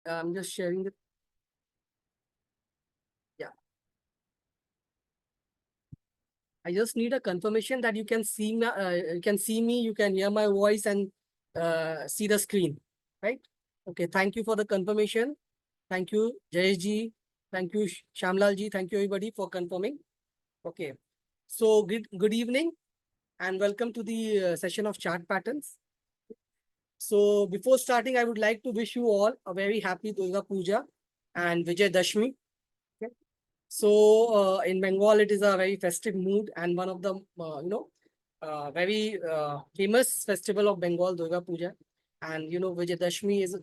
I'm just sharing the. Yeah. I just need a confirmation that you can see me. You can see me. You can hear my voice and see the screen, right? Okay. Thank you for the confirmation. Thank you, Jayesh ji. Thank you, Shamlal ji. Thank you, everybody, for confirming. Okay. So good evening and welcome to the session of chart patterns. So before starting, I would like to wish you all a very happy Durga Puja and Vijay Dashmi. Okay. So in Bengal, it is a very festive mood and one of the very famous festival of Bengal, Durga Puja, and Vijay Dashmi is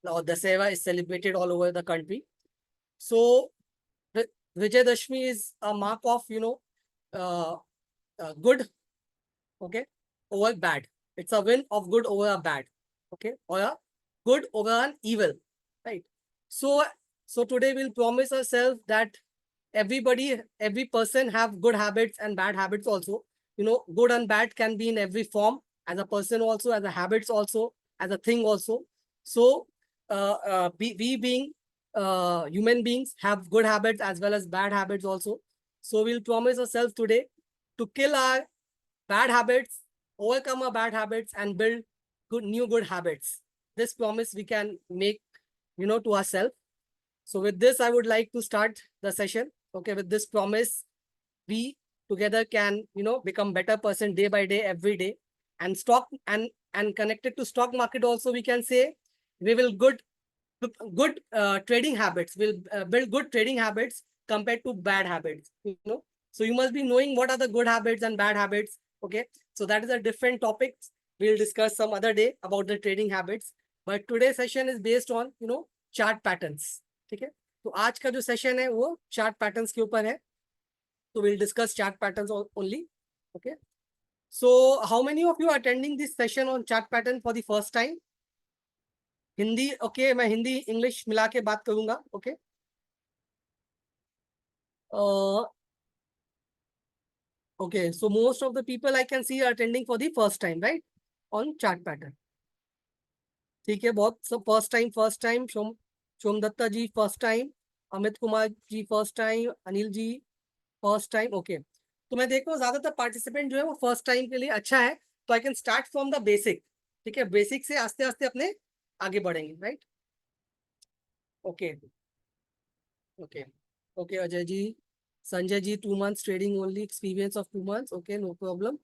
or Dasera is celebrated all over the country. So Vijay Dashmi is a mark of uh, good, okay, over bad. It's a win of good over a bad, okay, or a good over an evil, right? So today we'll promise ourselves that every person have good habits and bad habits also. Good and bad can be in every form, as a person also, as a habits also, as a thing also. So we being human beings have good habits as well as bad habits also. So we'll promise ourselves today to kill our bad habits, overcome our bad habits, and build good habits. This promise we can make, to ourselves. So with this, I would like to start the session. Okay, with this promise, we together can, become better person day by day, every day. And stock and connected to stock market also, we can say we will good trading habits. We'll build good trading habits compared to bad habits. So you must be knowing what are the good habits and bad habits. Okay, so that is a different topic. We'll discuss some other day about the trading habits. But today's session is based on chart patterns. ठीक है, तो आज का जो session है वो chart patterns के ऊपर है. तो we'll discuss chart patterns only. Okay, so how many of you are attending this session on chart pattern for the first time? Hindi okay, मैं हिंदी इंग्लिश मिला के बात करूंगा. Okay, okay, so most of the people I can see are attending for the first time, right, on chart pattern. ठीक है, बहुत सब first time Somdatta जी first time, Amit Kumar ji first time, Anil ji first time. Okay, तो मैं देख रहा हूँ ज्यादातर पार्टिसिपेंट जो है वो फर्स्ट टाइम के लिए. अच्छा है, तो I can start from the basic. ठीक है, बेसिक से आस्ते आस्ते अपने आगे बढ़ेंगे, right. Okay okay okay, Ajay ji, Sanjay ji 2 months trading only, experience of 2 months. Okay, no problem.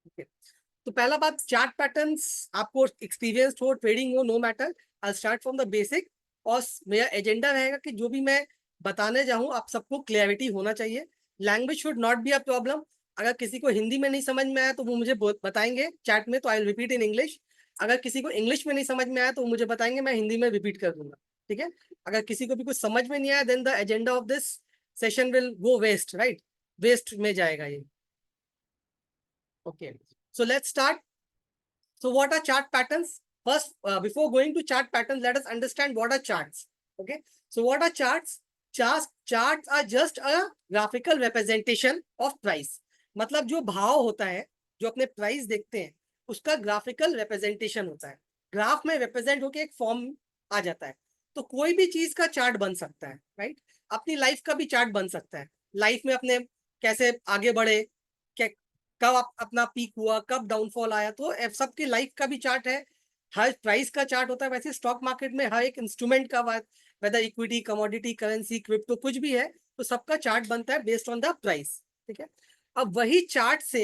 Okay, तो पहला बात, चार्ट पैटर्न्स आपको एक्सपीरियंस हो, ट्रेडिंग हो, no matter, I start from the basic. और मेरा एजेंडा रहेगा कि जो भी मैं बताने जाऊं आप सबको क्लैरिटी होना चाहिए. Language should not be a problem. अगर किसी को हिंदी में नहीं समझ में आया तो वो मुझे बताएंगे चैट में, तो I will repeat in English. अगर किसी को इंग्लिश में नहीं समझ में आया तो वो मुझे बताएंगे, मैं हिंदी में रिपीट कर दूंगा. ठीक है, अगर किसी को भी कुछ समझ में नहीं आया then the agenda of this session will go waste, right, waste में जाएगा ये. ओके, so let's start. So what are chart patterns? First, before going to chart patterns, let us understand what are charts. Okay, so what are charts? Charts are just a graphical representation of price. मतलब जो भाव होता है, जो अपने price देखते हैं, उसका ग्राफिकल रिप्रेजेंटेशन होता है. ग्राफ में रिप्रेजेंट होके एक फॉर्म आ जाता है. तो कोई भी चीज का चार्ट बन सकता है, राइट. अपनी लाइफ का भी चार्ट बन सकता है. लाइफ में अपने कैसे आगे बढ़े, कब अपना पीक हुआ, कब डाउनफॉल आया, तो सबकी लाइफ का भी चार्ट है. हर प्राइस का चार्ट होता है. वैसे स्टॉक मार्केट में हर एक इंस्ट्रूमेंट का, whether equity, commodity, currency, crypto, कुछ भी है, तो सबका चार्ट बनता है बेस्ड ऑन द प्राइस. ठीक है, अब वही चार्ट से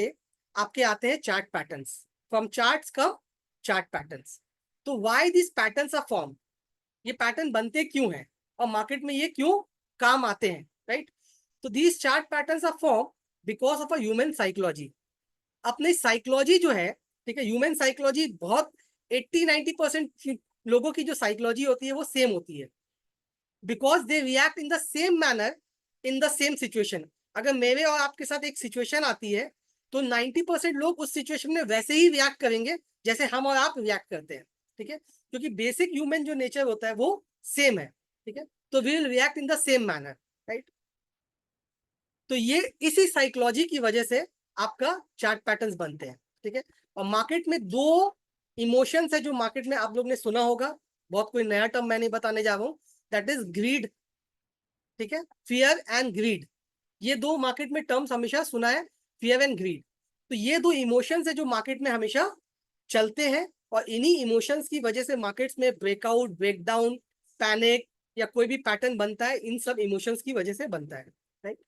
आपके आते हैं chart patterns. From charts come chart patterns. तो why this patterns are form, ये पैटर्न बनते क्यों हैं और मार्केट में ये क्यों काम आते हैं, राइट. तो these chart patterns are form because of a human psychology. अपनी साइकोलॉजी जो है, ठीक है, ह्यूमन साइकोलॉजी बहुत 80-90% लोगों की जो साइकोलॉजी होती है वो सेम होती है. Because they react in the same manner in the same situation. अगर मेरे और आपके साथ एक सिचुएशन आती है तो 90% लोग उस सिचुएशन में वैसे ही रिएक्ट करेंगे जैसे हम और आप रिएक्ट करते हैं. ठीक है, क्योंकि बेसिक ह्यूमन जो नेचर होता है वो सेम है. ठीक है, तो we will react in the same manner, right. तो ये इसी साइकोलॉजी की वजह से आपका चार्ट पैटर्न्स बनते हैं. ठीक है, और मार्केट में दो इमोशंस है जो मार्केट में आप लोग ने सुना होगा. बहुत कोई नया टर्म मैं नहीं बताने जा रहा हूँ, दैट इज ग्रीड, ठीक है, फियर एंड ग्रीड। ये दो मार्केट में टर्म्स हमेशा सुना है, फियर एंड ग्रीड। तो ये दो इमोशंस है जो मार्केट में हमेशा चलते हैं, और इन्हीं इमोशंस की वजह से मार्केट्स में ब्रेकआउट, ब्रेकडाउन, पैनिक या कोई भी पैटर्न बनता है, इन सब इमोशंस की वजह से बनता है, राइट।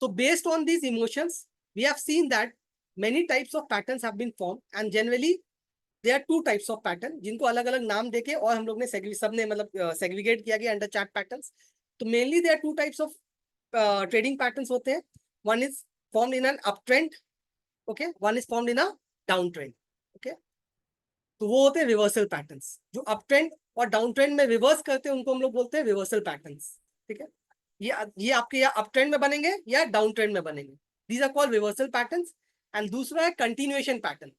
तो based on these emotions we have seen that many types of patterns have been form, and generally there are two types of pattern, जिनको अलग अलग नाम देके और हम लोग ने सबने मतलब सेग्रीगेट किया गया अंडर चार्ट पैटर्न्स। तो mainly there are two types of trading patterns होते हैं। One is formed in an up trend, okay, one is formed in a down trend, okay. तो वो होते हैं रिवर्सल पैटर्न्स, जो अप ट्रेंड और down trend में रिवर्स करते हैं उनको हम लोग बोलते हैं रिवर्सल पैटर्न्स, ठीक है। ये आपके या अप ट्रेंड में बनेंगे या डाउन ट्रेंड में बनेंगे, these are called reversal patterns. And दूसरा है continuation pattern.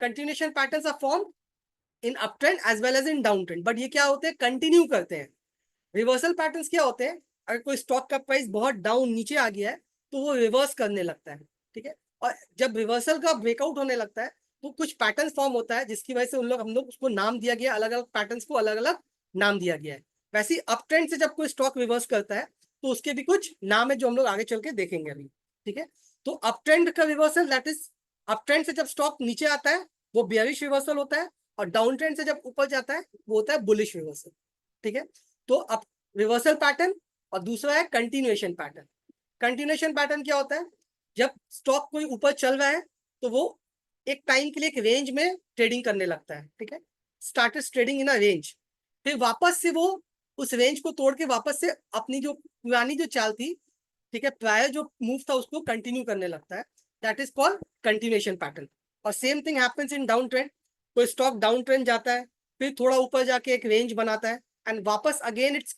Continuation patterns are formed in up trend as well as in down trend, but ये क्या होते हैं, कंटिन्यू करते हैं। रिवर्सल पैटर्न्स क्या होते हैं, अगर कोई स्टॉक का प्राइस बहुत डाउन नीचे आ गया है तो वो रिवर्स करने लगता है, ठीक है। और जब रिवर्सल का ब्रेकआउट होने लगता है तो कुछ पैटर्न फॉर्म होता है, जिसकी वजह से हम लोग उसको नाम दिया गया, अलग अलग पैटर्न्स को अलग अलग नाम दिया गया है। वैसे ही अप ट्रेंड से जब कोई स्टॉक रिवर्स करता है तो उसके भी कुछ नाम है जो हम लोग आगे चल के देखेंगे अभी, ठीक है। तो अप ट्रेंड का reversal, that is up trend से जब स्टॉक नीचे आता है वो बियरिश रिवर्सल होता है, और डाउन ट्रेंड से जब ऊपर जाता है वो होता है बुलिश रिवर्सल, ठीक है। तो अब रिवर्सल पैटर्न, और दूसरा है कंटिन्यूएशन पैटर्न। कंटिन्यूएशन पैटर्न क्या होता है, जब स्टॉक कोई ऊपर चल रहा है तो वो एक टाइम के लिए एक रेंज में ट्रेडिंग करने लगता है, ठीक है, started trading in a range, फिर वापस से वो उस रेंज को तोड़ के वापस से अपनी जो पुरानी जो चाल थी, ठीक है, प्रायर जो मूव था उसको कंटिन्यू करने लगता है, that is called continuation pattern. और same thing happens in down trend, कोई स्टॉक डाउन ट्रेंड जाता है, फिर थोड़ा ऊपर जाके एक रेंज बनाता है, एंड वापस again it's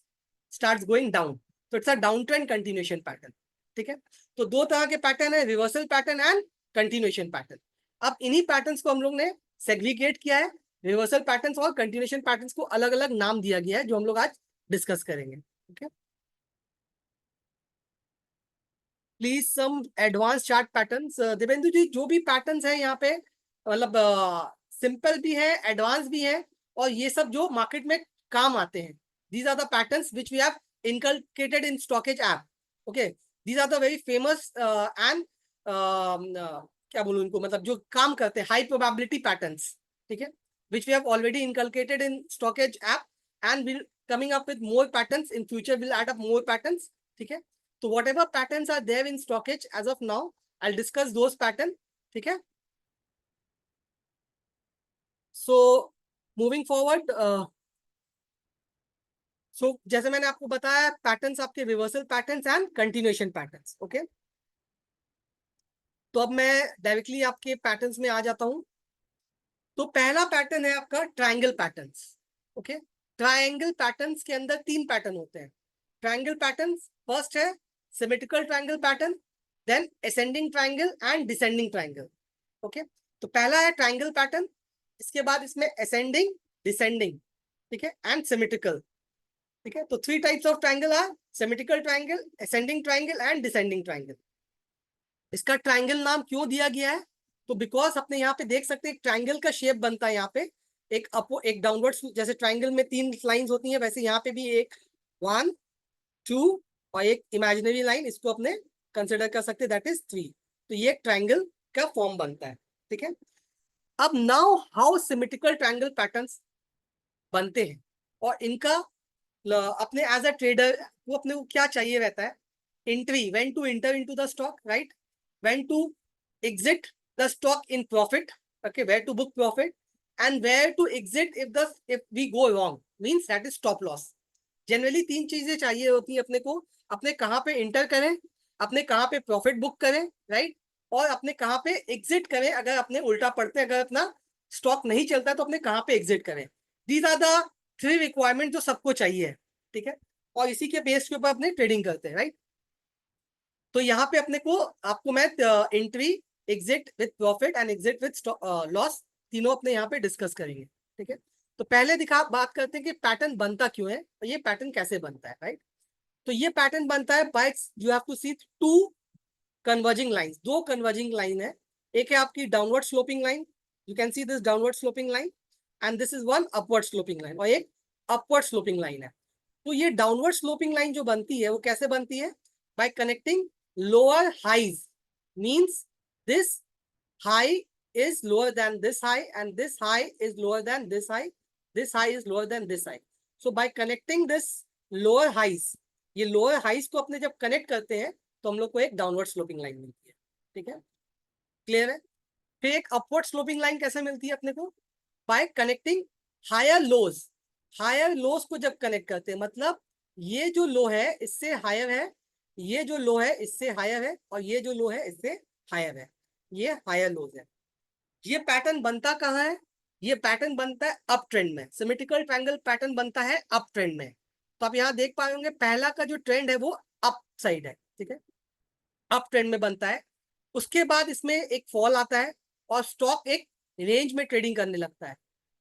starts going down, तो it's a down trend continuation pattern, ठीक है। तो दो तरह के पैटर्न है, reversal pattern and continuation pattern. अब इन्हीं पैटर्न्स को हम लोग ने सेग्रीगेट किया है, रिवर्सल पैटर्न्स और कंटिन्यूएशन पैटर्न्स को अलग अलग नाम दिया गया है, जो हम लोग आज डिस्कस करेंगे, okay. Please some advance chart patterns, Divendu ji, जो भी पैटर्न्स है यहाँ पे मतलब सिंपल भी है, एडवांस भी है, और ये सब जो मार्केट में काम आते हैं, these are the patterns which we have inculcated in StockEdge app, okay. These are the very famous and क्या बोलूं इनको, मतलब जो काम करते हैं, हाई प्रोबेबिलिटी पैटर्न्स, ठीक है, which we have already inculcated in StockEdge app, and will coming up with more patterns in future, will add up more patterns, ठीक है। So whatever patterns are there in stockage as of now, I'll discuss those pattern, ठीक है। So moving forward, so जैसे मैंने आपको बताया, patterns आपके reversal patterns and continuation patterns, okay. तो अब मैं डायरेक्टली आपके पैटर्न्स में आ जाता हूं। तो पहला पैटर्न है आपका triangle patterns, okay. Triangle patterns के अंदर तीन पैटर्न होते हैं। ट्रायंगल पैटर्न्स, फर्स्ट है symmetrical triangle pattern, then ascending triangle and descending triangle, okay. तो पहला है ट्रायंगल पैटर्न, इसके बाद इसमें असेंडिंग, डिसेंडिंग, ठीक है, एंड सिमेट्रिकल, ठीक है। तो three types of triangle are symmetrical triangle, ascending triangle and descending triangle. इसका ट्रायंगल नाम क्यों दिया गया है, तो बिकॉज अपने यहाँ पे देख सकते हैं ट्रायंगल का शेप बनता है यहाँ पे, एक अपो एक डाउनवर्ड, जैसे ट्रायंगल में तीन लाइंस होती हैं, वैसे यहाँ पे भी एक 1 2 और एक इमेजिनरी लाइन, इसको अपने कंसिडर कर सकते हैं, दैट इज 3। तो ये ट्रायंगल का फॉर्म बनता है, ठीक है। अब now how symmetrical triangle patterns बनते हैं, और इनका अपने एज अ ट्रेडर वो अपने को क्या चाहिए रहता है, entry, when to enter into the stock, right, when to exit the stock in profit, okay, where to book profit, and where to exit if we go wrong, means that is stop loss. Generally तीन चीजें चाहिए होती है अपने को, अपने कहाँ पे इंटर करें, अपने कहाँ पे प्रॉफिट बुक करें, राइट, और अपने कहाँ पे एग्जिट करें, अगर अपने उल्टा पड़ते हैं, अगर अपना स्टॉक नहीं चलता तो अपने कहाँ पे एग्जिट करें। These are the three requirement जो सबको चाहिए, ठीक है, और इसी के बेस के ऊपर अपने ट्रेडिंग करते हैं, राइट। तो यहाँ पे अपने को, आपको मैं entry, exit with profit and exit with loss, तीनों अपने यहाँ पे डिस्कस करेंगे, ठीक है। तो पहले बात करते हैं कि पैटर्न बनता क्यों है, और ये पैटर्न कैसे बनता है, राइट। तो ये पैटर्न बनता है by, you have to see two converging lines, दो कन्वर्जिंग लाइन है। एक है आपकी downward sloping line, you can see this downward sloping line, and this is one upward sloping line, और एक अपवर्ड स्लोपिंग लाइन है। तो ये डाउनवर्ड स्लोपिंग लाइन जो बनती है वो कैसे बनती है? By connecting lower highs, means this high is lower than this high and this high is lower than this high, this high is lower than this high. So by connecting this lower highs, ये lower highs को अपने जब connect करते हैं तो हम लोग को एक डाउनवर्ड स्लोपिंग लाइन मिलती है। ठीक है, क्लियर है? फिर एक अपवर्ड स्लोपिंग लाइन कैसे मिलती है अपने को? By connecting higher lows, higher lows को जब कनेक्ट करते हैं, मतलब ये जो लो है इससे हायर है, ये जो लो है इससे हायर है, और ये जो लो है इससे हायर है, ये हायर लोज है। ये पैटर्न बनता कहाँ है? ये पैटर्न बनता है अप ट्रेंड में, सिमेट्रिकल ट्रायंगल पैटर्न बनता है अप ट्रेंड में। तो आप यहाँ देख पाएंगे पहला का जो ट्रेंड है वो अप साइड है, ठीक है, अप ट्रेंड में बनता है। उसके बाद इसमें एक फॉल आता है और स्टॉक एक रेंज में ट्रेडिंग करने लगता है।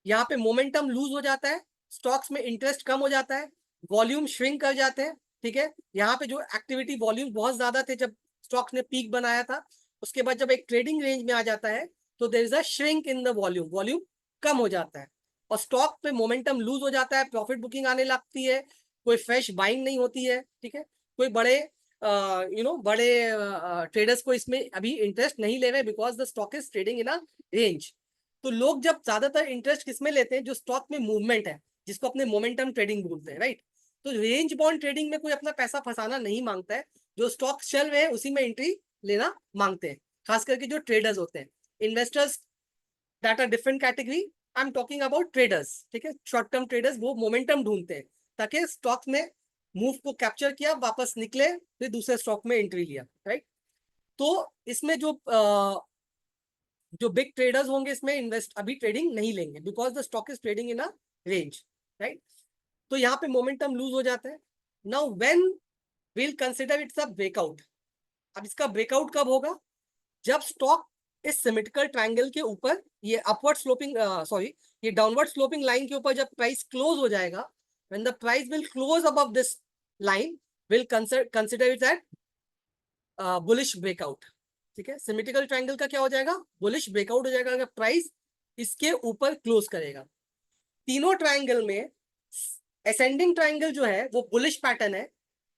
यहाँ पे मोमेंटम लूज हो जाता है, स्टॉक्स में इंटरेस्ट कम हो जाता है, वॉल्यूम श्रिंक कर जाते हैं। ठीक है, यहाँ पे जो एक्टिविटी वॉल्यूम बहुत ज्यादा थे जब स्टॉक्स ने पीक बनाया था, उसके बाद जब एक ट्रेडिंग रेंज में आ जाता है तो there is a shrink in the volume, volume कम हो जाता है और स्टॉक पे मोमेंटम लूज हो जाता है, प्रॉफिट बुकिंग आने लगती है, कोई फ्रेश बाइंग नहीं होती है। ठीक है, कोई बड़े बड़े ट्रेडर्स को इसमें अभी इंटरेस्ट नहीं ले रहे because the stock is trading in a range. तो लोग जब ज्यादातर इंटरेस्ट किसमें लेते हैं? जो स्टॉक में मूवमेंट है, जिसको अपने मोमेंटम ट्रेडिंग बोलते हैं, राइट? तो रेंज बॉन्ड ट्रेडिंग में कोई अपना पैसा फंसाना नहीं मांगता है, जो स्टॉक चल रहे हैं उसी में एंट्री लेना मांगते हैं, खास करके जो ट्रेडर्स होते हैं। Investors that are different category, I am talking about traders. ठीक है, शॉर्ट टर्म ट्रेडर्स वो मोमेंटम ढूंढते हैं ताकि स्टॉक में मूव को कैप्चर किया, वापस निकले, फिर दूसरे स्टॉक में एंट्री लिया, राइट? तो इसमें जो बिग ट्रेडर्स होंगे इसमें इन्वेस्ट अभी ट्रेडिंग नहीं लेंगे because the stock is trading in a range, right? तो यहाँ पे मोमेंटम लूज हो जाता है। Now when will consider it's a breakout. अब इसका ब्रेकआउट कब होगा? जब स्टॉक इस सिमेट्रिकल ट्रायंगल के ऊपर, ये अपवर्ड स्लोपिंग ये डाउनवर्ड स्लोपिंग लाइन के ऊपर जब प्राइस क्लोज हो जाएगा, when the price will close above this line, will consider it at bullish breakout. ठीक है, सिमेट्रिकल ट्रायंगल का क्या हो जाएगा? बुलिश ब्रेकआउट हो जाएगा अगर प्राइस इसके ऊपर क्लोज करेगा। तीनों ट्रायंगल में असेंडिंग ट्रायंगल जो है वो बुलिश पैटर्न है,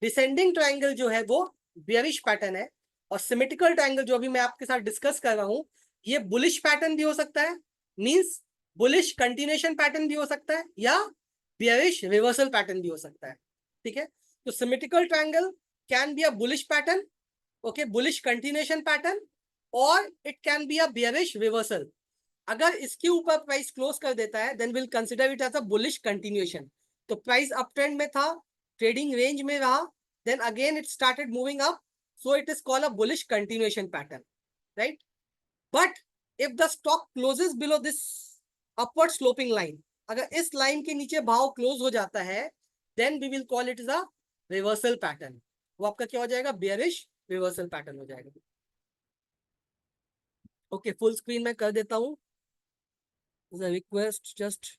डिसेंडिंग ट्रायंगल जो है वो बेयरिश पैटर्न है, और सिमेट्रिकल ट्रायंगल जो अभी मैं आपके साथ डिस्कस कर रहा हूं ये बुलिश पैटर्न भी हो सकता है, मींस बुलिश कंटिन्यूएशन पैटर्न भी हो सकता है, या बेयरिश रिवर्सल पैटर्न भी हो सकता है। ठीक है, तो symmetrical triangle can be a bullish pattern, okay, bullish continuation pattern, और it can be a bearish reversal. अगर इसके ऊपर प्राइस क्लोज कर देता है then will consider it as a bullish continuation. तो प्राइस अप ट्रेंड में था, ट्रेडिंग रेंज में रहा, then again it started moving up, so it is called a bullish continuation pattern, right? But if the stock closes below this upward sloping line, अगर इस line के नीचे भाव close हो जाता है then we will call it as a reversal pattern। वो आपका क्या हो जाएगा? bearish reversal pattern हो जाएगा। ओके, फुल स्क्रीन में कर देता हूं, रिक्वेस्ट जस्ट।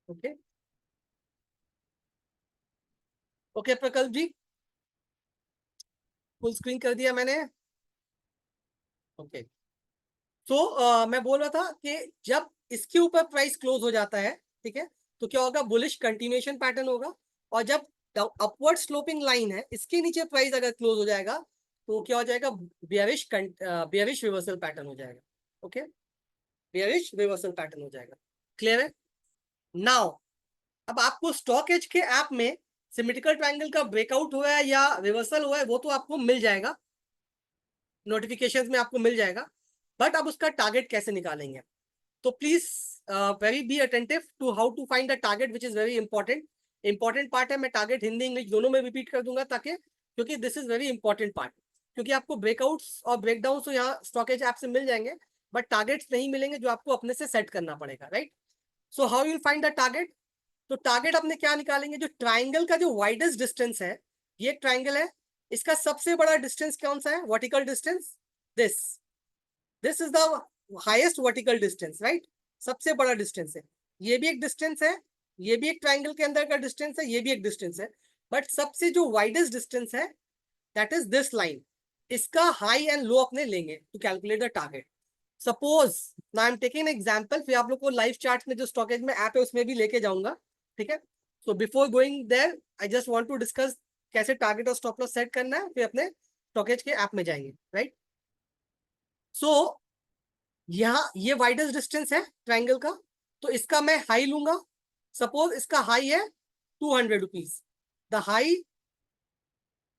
ओके ओके प्रकल्प जी, फुल स्क्रीन कर दिया मैंने। ओके, तो मैं बोल रहा था कि जब इसके ऊपर प्राइस क्लोज हो जाता है, ठीक है, तो क्या होगा? बुलिश कंटिन्यूएशन पैटर्न होगा। और जब अपवर्ड स्लोपिंग लाइन है इसके नीचे प्राइस अगर क्लोज हो जाएगा तो क्या हो जाएगा? बेयरिश रिवर्सल पैटर्न हो जाएगा। ओके, बेयरिश रिवर्सल पैटर्न हो जाएगा। क्लियर है? नाउ अब आपको स्टॉक एज के ऐप में सिमेट्रिकल ट्रायंगल का ब्रेकआउट हुआ है या रिवर्सल हुआ है वो तो आपको मिल जाएगा, नोटिफिकेशंस में आपको मिल जाएगा, बट अब उसका टारगेट कैसे निकालेंगे? तो please very be attentive to how to find the target which is very important part है। मैं टारगेट हिंदी इंग्लिश दोनों में रिपीट कर दूंगा ताकि, क्योंकि this is very important part, क्योंकि आपको ब्रेकआउट्स और ब्रेकडाउन तो यहाँ स्टॉकेज ऐप से मिल जाएंगे बट टारगेट्स नहीं मिलेंगे जो आपको अपने से सेट करना पड़ेगा, right? So how you find the target? तो टारगेट अपने क्या निकालेंगे? जो ट्राइंगल का जो वाइडेस्ट डिस्टेंस है, ये ट्राइंगल है, इसका सबसे बड़ा डिस्टेंस कौन सा है? Vertical distance. This this is the highest vertical distance, right? सबसे बड़ा डिस्टेंस है। ये भी एक डिस्टेंस है, ये भी एक ट्राइंगल के अंदर का डिस्टेंस है, ये भी एक डिस्टेंस है, बट सबसे जो वाइडेस्ट डिस्टेंस है दैट इज दिस लाइन, इसका हाई एंड लो अपने लेंगे to calculate the target. Suppose now I am taking example, फिर आप लोग को लाइव चार्ट में जो स्टॉकेज में ऐप है उसमें भी लेके जाऊंगा, ठीक है। So before going there I just want to discuss कैसे टारगेट और स्टॉप लॉस सेट करना है, फिर अपने स्टॉकेज के ऐप में जाएंगे, राइट। सो यहाँ ये वाइडेस्ट डिस्टेंस है ट्राइंगल का, तो इसका मैं हाई लूंगा। सपोज इसका हाई है 200 rupees, the high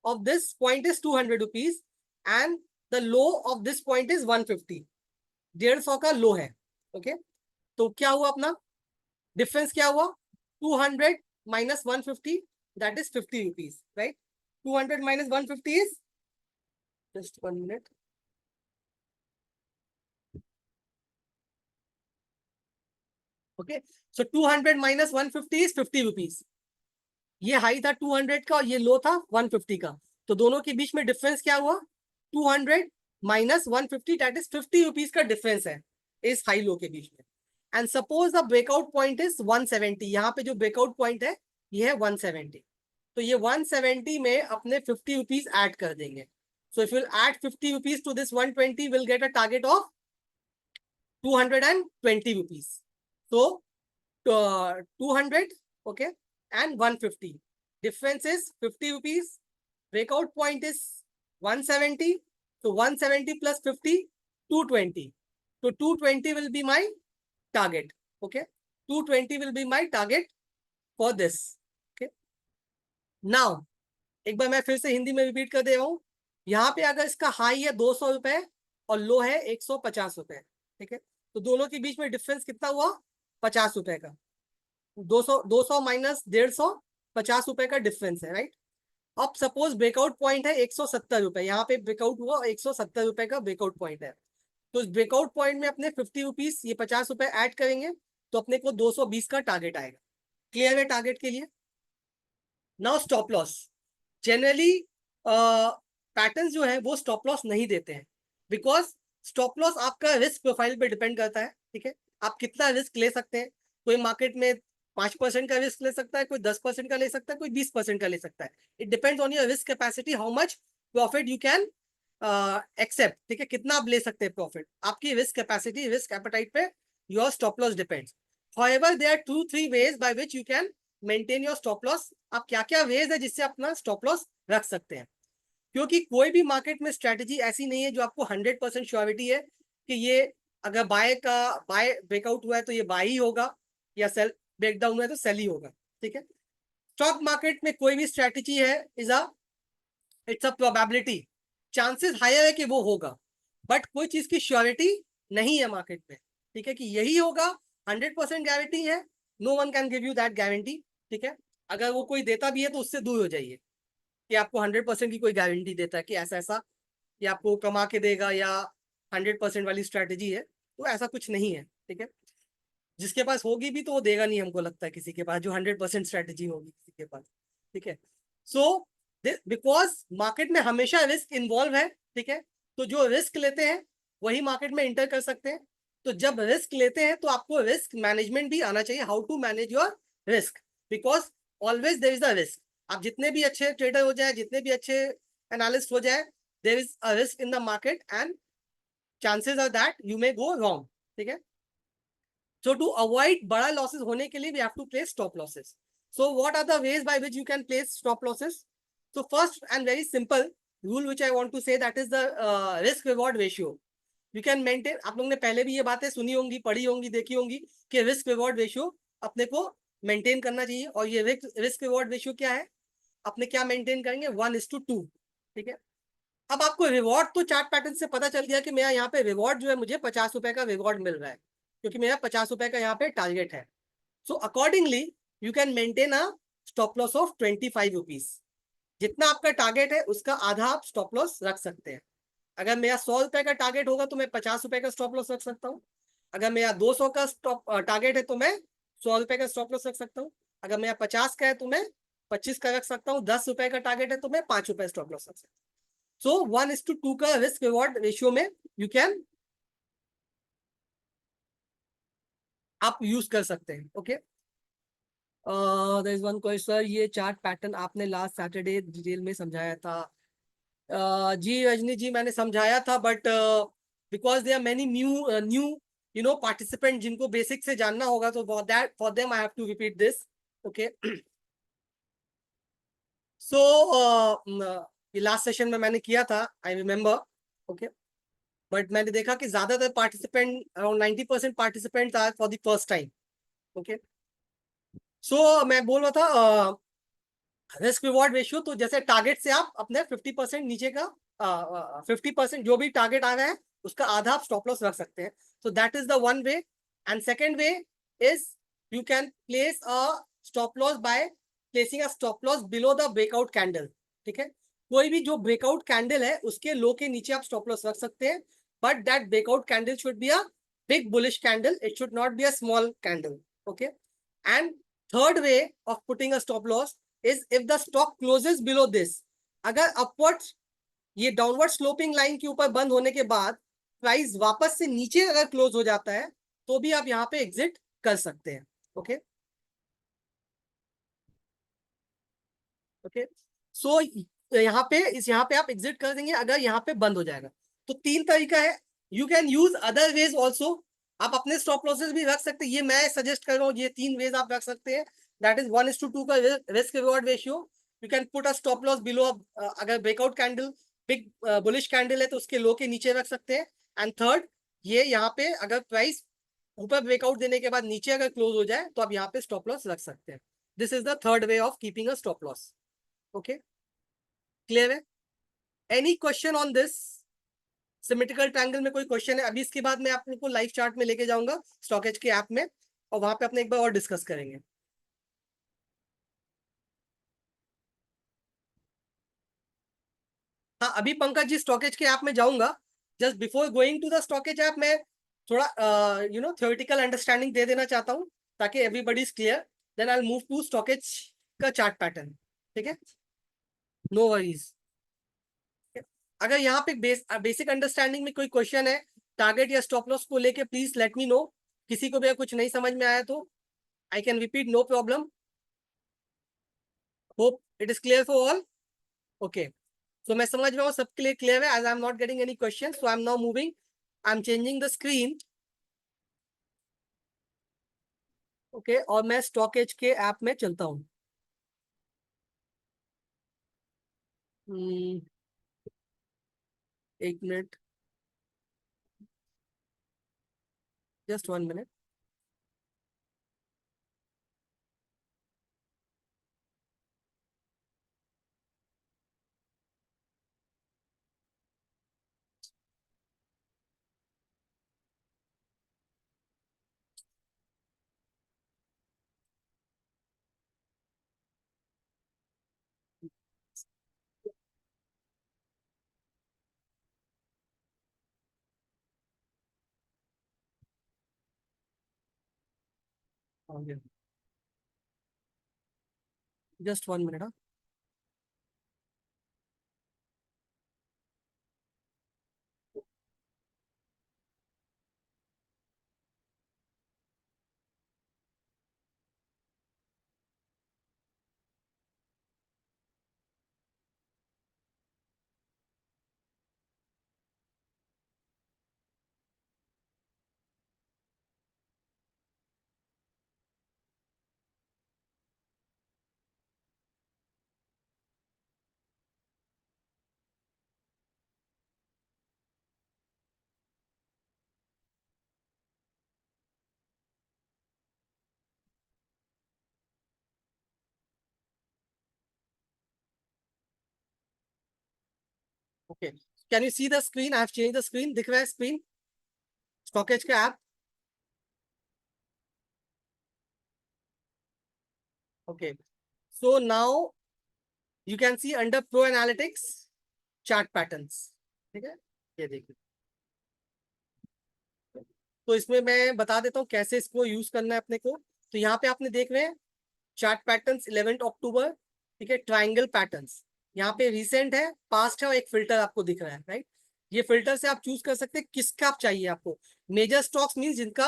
of this point is 200 rupees and the low of this point is 150, 150 का लो है, ओके। तो क्या हुआ अपना डिफरेंस, क्या हुआ 200 minus 150, that is 50 rupees, right? 200 minus 150 is, just 1 minute, okay, so 200 minus 150 is 50 rupees। ये high था 200 का और ये लो था 150 का, तो दोनों के बीच में डिफरेंस क्या हुआ 200 minus 150, that is 50 rupees का डिफरेंस है इस हाई लो के बीच में। And suppose the breakout point is 170, यहाँ पे जो ब्रेकआउट पॉइंट है ये है 170, तो ये 170 में अपने 50 रुपीज ऐड कर देंगे। So if you add 50 rupees to this 120 will get a target of 220 rupees. So 200, okay, and 150, difference is 50 rupees, breakout point is 170, so 170 plus 50, 220, so 220 will be my target, okay, 220 will be my target for this, okay। now एक बार मैं फिर से हिंदी में repeat कर दे रहा हूं, यहाँ पे अगर इसका हाई है 200 रुपए और लो है 150 रुपए, ठीक है, तो दोनों के बीच में डिफरेंस कितना हुआ 50 रुपए का, 200 माइनस 150, 50 रुपए का डिफरेंस है, राइट। अब सपोज ब्रेकआउट पॉइंट है 170 रुपए, यहाँ पे ब्रेकआउट हुआ 170 रुपए का ब्रेकआउट पॉइंट है, तो इस ब्रेकआउट पॉइंट में अपने 50 रुपीज ये 50 रुपए ऐड करेंगे तो अपने को 220 का टारगेट आएगा। क्लियर है टारगेट के लिए। Now stop loss, generally pattern जो है वो स्टॉप लॉस नहीं देते हैं, बिकॉज स्टॉप लॉस आपका रिस्क प्रोफाइल पे डिपेंड करता है, ठीक है, आप कितना रिस्क ले सकते हैं। कोई मार्केट में 5% का रिस्क ले सकता है, कोई 10% का ले सकता है, कोई 20% का ले सकता है। It depends on your risk capacity, how much profit you can accept, ठीक है, कितना आप ले सकते हैं प्रॉफिट, आपकी रिस्क कैपेसिटी, रिस्क एपेटाइट पे your stop loss depends. However, there are 2-3 ways by which you can maintain your stop loss। आप क्या क्या वेज है जिससे अपना स्टॉप लॉस रख सकते हैं, क्योंकि कोई भी मार्केट में स्ट्रेटजी ऐसी नहीं है जो आपको 100% श्योरिटी है कि ये अगर बाय ब्रेकआउट हुआ है तो ये बाय ही होगा, या सेल ब्रेकडाउन हुआ है तो सेल ही होगा, ठीक है। स्टॉक मार्केट में कोई भी स्ट्रेटजी है it's a probability, chances higher है कि वो होगा, बट कोई चीज की श्योरिटी नहीं है मार्केट में, ठीक है, कि यही होगा 100% गारंटी है। No one can give you that guarantee, ठीक है। अगर वो कोई देता भी है तो उससे दूर हो जाइए कि आपको 100% की कोई गारंटी देता है कि ऐसा ऐसा ये आपको कमा के देगा या 100% वाली स्ट्रैटेजी है, तो ऐसा कुछ नहीं है, ठीक है। जिसके पास होगी भी तो वो देगा नहीं, हमको लगता है किसी के पास जो 100% स्ट्रैटेजी होगी किसी के पास, ठीक है। सो बिकॉज मार्केट में हमेशा रिस्क इन्वॉल्व है, ठीक है, तो जो रिस्क लेते हैं वही मार्केट में इंटर कर सकते हैं। तो जब रिस्क लेते हैं तो आपको रिस्क मैनेजमेंट भी आना चाहिए, how to manage your risk, because always there is a risk. आप जितने भी अच्छे ट्रेडर हो जाए, जितने भी अच्छे एनालिस्ट हो जाए, there is a risk in the market and chances are that you may go wrong, ठीक है। So to avoid बड़ा losses होने के लिए we have to place stop losses. So what are the ways by which you can place stop losses? So first and very simple rule which I want to say, that is the risk reward ratio. You can maintain, आप लोगों ने पहले भी ये बातें सुनी होंगी, पढ़ी होंगी, देखी होंगी कि रिस्क रिवॉर्ड रेशियो अपने को मेंटेन करना चाहिए। और ये रिस्क रिवॉर्ड रेशियो क्या है, अपने क्या मेंटेन करेंगे 1:2, ठीक है। अब आपको रिवॉर्ड तो चार्ट पैटर्न से पता चल गया कि मेरा यहाँ पे रिवॉर्ड जो है मुझे 50 रुपए का रिवॉर्ड मिल रहा है, क्योंकि मेरा 50 रुपए का यहाँ पे टारगेट है। So accordingly you can maintain a stop loss of 25 rupees. जितना आपका टारगेट है उसका आधा आप स्टॉप लॉस रख सकते हैं। अगर मेरा 100 रुपए का टारगेट होगा तो मैं 50 रुपए का स्टॉप लॉस रख सकता हूँ। अगर मेरा 200 का स्टॉप टारगेट है तो मैं 100 रुपए का स्टॉप लॉस रख सकता हूँ। अगर मेरा 50 का है तो मैं 25 का रख सकता हूँ। 10 रुपए का टारगेट है तो मैं 5 रुपए स्टॉप लॉस रख सकता हूँ। सो 1:2 का रिस्क रिवॉर्ड रेशियो में यू कैन आप यूज कर सकते हैं, okay. There is one question, ये चार्ट पैटर्न आपने लास्ट सैटरडे डिटेल में समझाया था। जी रजनी जी, मैंने समझाया था, but because they are many new new participant जिनको बेसिक से जानना होगा, तो for them I have to repeat this. Okay. So ये लास्ट सेशन में मैंने किया था, आई रिमेम्बर. ओके. बट मैंने देखा कि ज्यादातर participant, around 90% participant are for the first time. Okay. So मैं बोल रहा था रिस्क रिवॉर्ड रेशियो, तो जैसे टारगेट से आप अपने 50% नीचे का 50% जो भी टारगेट आ रहा है उसका आधा आप स्टॉप लॉस रख सकते हैं. So that is the one way. And second way is you can place a stop loss by placing a stop loss below the breakout candle. ठीक है. कोई भी जो ब्रेकआउट कैंडल है उसके लो के नीचे आप स्टॉप लॉस रख सकते हैं, but that breakout candle should be a big bullish candle, it should not be a small candle. Okay. And third way of putting a stop loss is if the stock closes below this. अगर upward ये downward sloping line के ऊपर बंद होने के बाद price वापस से नीचे अगर क्लोज हो जाता है तो भी आप यहाँ पे एग्जिट कर सकते हैं. ओके. ओके. सो यहाँ पे आप एग्जिट कर देंगे अगर यहाँ पे बंद हो जाएगा. तो तीन तरीका है. You can use other ways also. आप अपने स्टॉप लॉसेस भी रख सकते हैं. ये मैं सजेस्ट कर रहा हूँ, ये तीन वेज आप रख सकते हैं. दैट इज 1:2 का risk reward ratio. You can put a stop loss below, अगर breakout candle big bullish candle है तो उसके लो के नीचे रख सकते हैं. एंड थर्ड, ये यहाँ पे अगर प्राइस ऊपर ब्रेकआउट देने के बाद नीचे अगर क्लोज हो जाए तो आप यहाँ पे स्टॉप लॉस रख सकते हैं. This is the third way of keeping a stop loss. Okay. Clear है? Any question on this? Symmetrical triangle में कोई क्वेश्चन है? अभी इसके बाद मैं आपको लाइव चार्ट में लेके जाऊंगा स्टॉकेज के ऐप में, और वहां पे अपने एक बार और डिस्कस करेंगे. हाँ, अभी पंकज जी स्टॉकेज के ऐप में जाऊंगा. Just before going to the StockEdge app मैं थोड़ा थ्योरेटिकल अंडरस्टैंडिंग दे देना चाहता हूँ ताकि everybody is clear. Then I move to StockEdge का चार्ट पैटर्न. ठीक है. No worries. अगर यहाँ पे बेसिक अंडरस्टैंडिंग में कोई क्वेश्चन है टारगेट या स्टॉप लॉस को लेके, प्लीज लेट मी नो. किसी को भी कुछ नहीं समझ में आया तो I can repeat, no problem. Hope it is clear for all. Okay. So मैं समझ रहा हूँ सबके लिए क्लियर है. As I am not getting any question, so I am now moving. I am changing the screen. Okay. और मैं stock as के ऐप में चलता हूँ. एक minute, just 1 minute. Just 1 minute. Okay. Can you see the screen? I have change the screen. दिख रहा है स्क्रीन स्टॉकेज का app? Okay. So now you can C under pro analytics chart patterns. ठीक है. ये देखिए. तो इसमें मैं बता देता हूँ कैसे इसको यूज करना है अपने को. तो यहाँ पे आपने देख रहे हैं चार्ट पैटर्न्स 11 अक्टूबर. ठीक है. ट्राइंगल पैटर्न्स यहाँ पे रिसेंट है, पास्ट है, और एक फिल्टर आपको दिख रहा है, राइट. ये फिल्टर से आप चूज कर सकते हैं किसका आप चाहिए आपको. मेजर स्टॉक्स मीन जिनका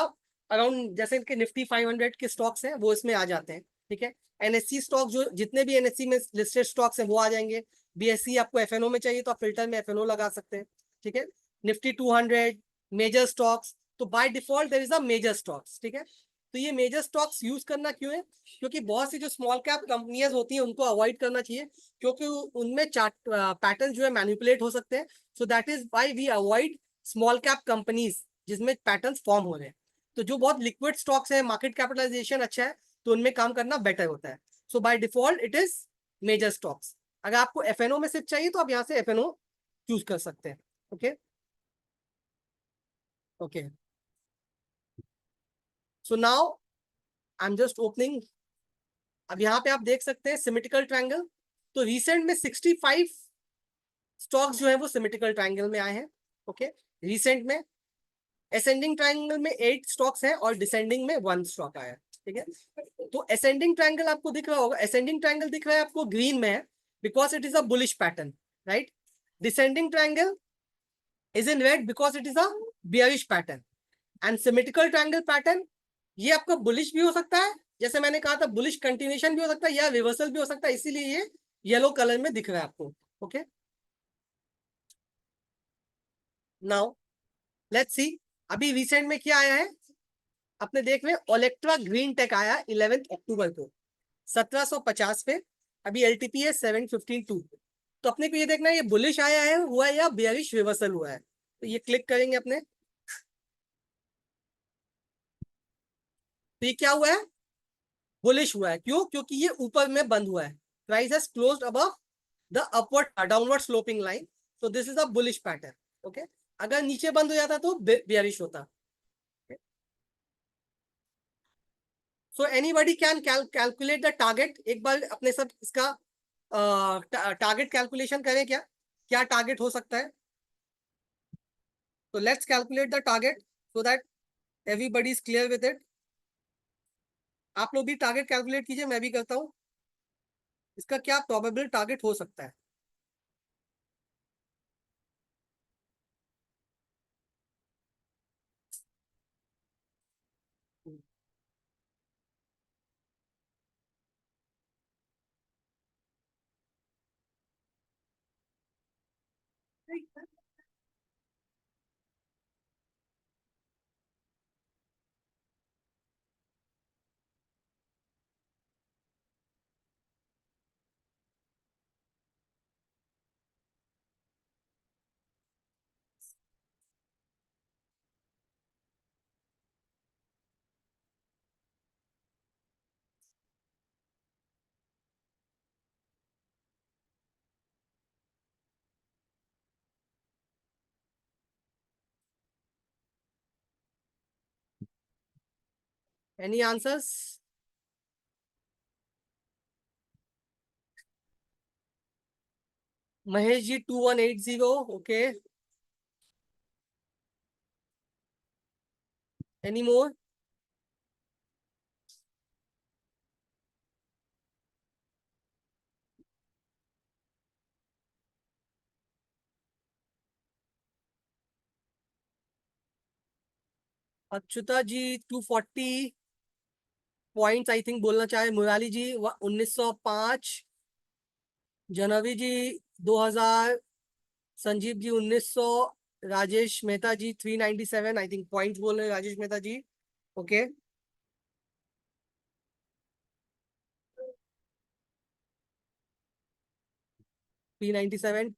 अराउंड, जैसे इनके निफ्टी 500 के स्टॉक्स हैं वो इसमें आ जाते हैं. ठीक है. एनएससी स्टॉक, जो जितने भी एनएससी में लिस्टेड स्टॉक्स हैं वो आ जाएंगे. BSE आपको FNO में चाहिए तो आप फिल्टर में FNO लगा सकते हैं, ठीक है। निफ्टी 200 मेजर स्टॉक्स, तो by default there is a major stocks, ठीक है। तो ये मेजर स्टॉक्स यूज करना क्यों है, क्योंकि बहुत सी जो स्मॉल कैप कंपनियां होती हैं उनको अवॉइड करना चाहिए, क्योंकि उनमें चार्ट पैटर्न जो है मैनिपुलेट हो सकते हैं। So that is why we avoid small cap companies जिसमें पैटर्न फॉर्म हो रहे हैं। तो जो बहुत लिक्विड स्टॉक्स है, मार्केट कैपिटलाइजेशन अच्छा है, तो उनमें काम करना बेटर होता है। So by default it is major stocks. अगर आपको FNO में सिर्फ चाहिए तो आप यहाँ से FNO चूज कर सकते हैं। Okay okay, so now I am just opening. अब यहाँ पे आप देख सकते हैं सिमेट्रिकल ट्रायंगल। तो रिसेंट में 65 स्टॉक्स जो है वो सिमेट्रिकल ट्रायंगल में आए हैं। ओके, रिसेंट में असेंडिंग ट्रायंगल में 8 स्टॉक्स हैं और डिसेंडिंग में 1 स्टॉक आया है, ठीक है। तो असेंडिंग ट्रायंगल आपको दिख रहा होगा, असेंडिंग ट्रायंगल दिख रहा है आपको ग्रीन में है, because it is a bullish pattern, right. Descending triangle is in red because it is a bearish pattern. And symmetrical triangle pattern ये आपका बुलिश भी हो सकता है, जैसे मैंने कहा था बुलिश कंटिन्यूएशन भी हो सकता है या रिवर्सल भी हो सकता है, इसीलिए ये येलो कलर में दिख रहा है आपको। ओके, नाउ लेट्स सी अभी रिसेंट में क्या आया है। अपने देख रहे हैं ओलेक्ट्रा ग्रीन टेक आया 11 अक्टूबर को 1750 पे। अभी LTP है 715.2। तो अपने को ये देखना है ये बुलिश आया है हुआ है या बेयरिश रिवर्सल हुआ है। तो ये क्लिक करेंगे अपने, तो ये क्या हुआ है, बुलिश हुआ है। क्यों, क्योंकि ये ऊपर में बंद हुआ है, price has closed above the upward downward sloping line, so this is a bullish pattern. Okay, अगर नीचे बंद हो जाता तो बेयरिश होता। So anybody can calculate the target. एक बार अपने सब इसका टारगेट कैलकुलेशन करें, क्या क्या टारगेट हो सकता है। तो let's calculate the target so that everybody is clear with it. आप लोग भी टारगेट कैलकुलेट कीजिए, मैं भी करता हूँ। इसका क्या प्रोबेबल टारगेट हो सकता है। Any answers. Mahesh ji 2180। Okay, any more. Achyuta ji 240 points I think बोलना चाहे। Murali ji 1905। Janvi ji 2000। Sanjeev ji 1900। Rajesh Mehta ji 397 I think points बोल रहे हैं Rajesh Mehta ji. Okay, 397।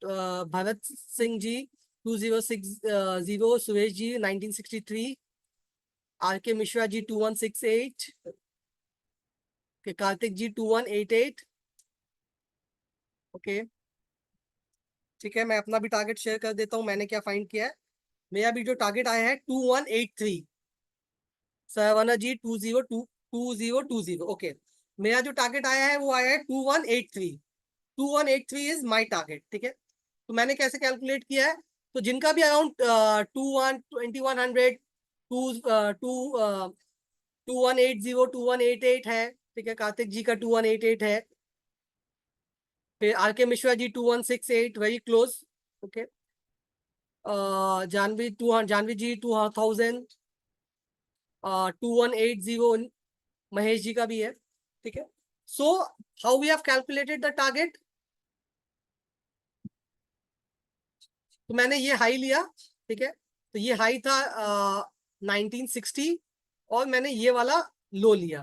Bharat Singh ji 2060। Suresh ji 1963। RK Mishra ji 2168। Kartik ji 2188। Okay, ठीक है, मैं अपना भी टारगेट शेयर कर देता हूँ, मैंने क्या फाइंड किया है। मेरा भी जो टारगेट आया है 2183। सरवना जी 2020। ओके, मेरा जो टारगेट आया है वो आया है 2183। 2183 इज माई टारगेट, ठीक है। तो मैंने कैसे कैलकुलेट किया है, तो जिनका भी अराउंड 2100 2180 2188 है, ठीक है। कार्तिक जी का 2188 है। फिर RK Mishra ji 2168, very close. Okay, Janvi ji 2000। 2180 Mahesh ji का भी है, ठीक है। So how we have calculated the target. तो मैंने ये हाई लिया, ठीक है, तो ये हाई था 1960 और मैंने ये वाला लो लिया,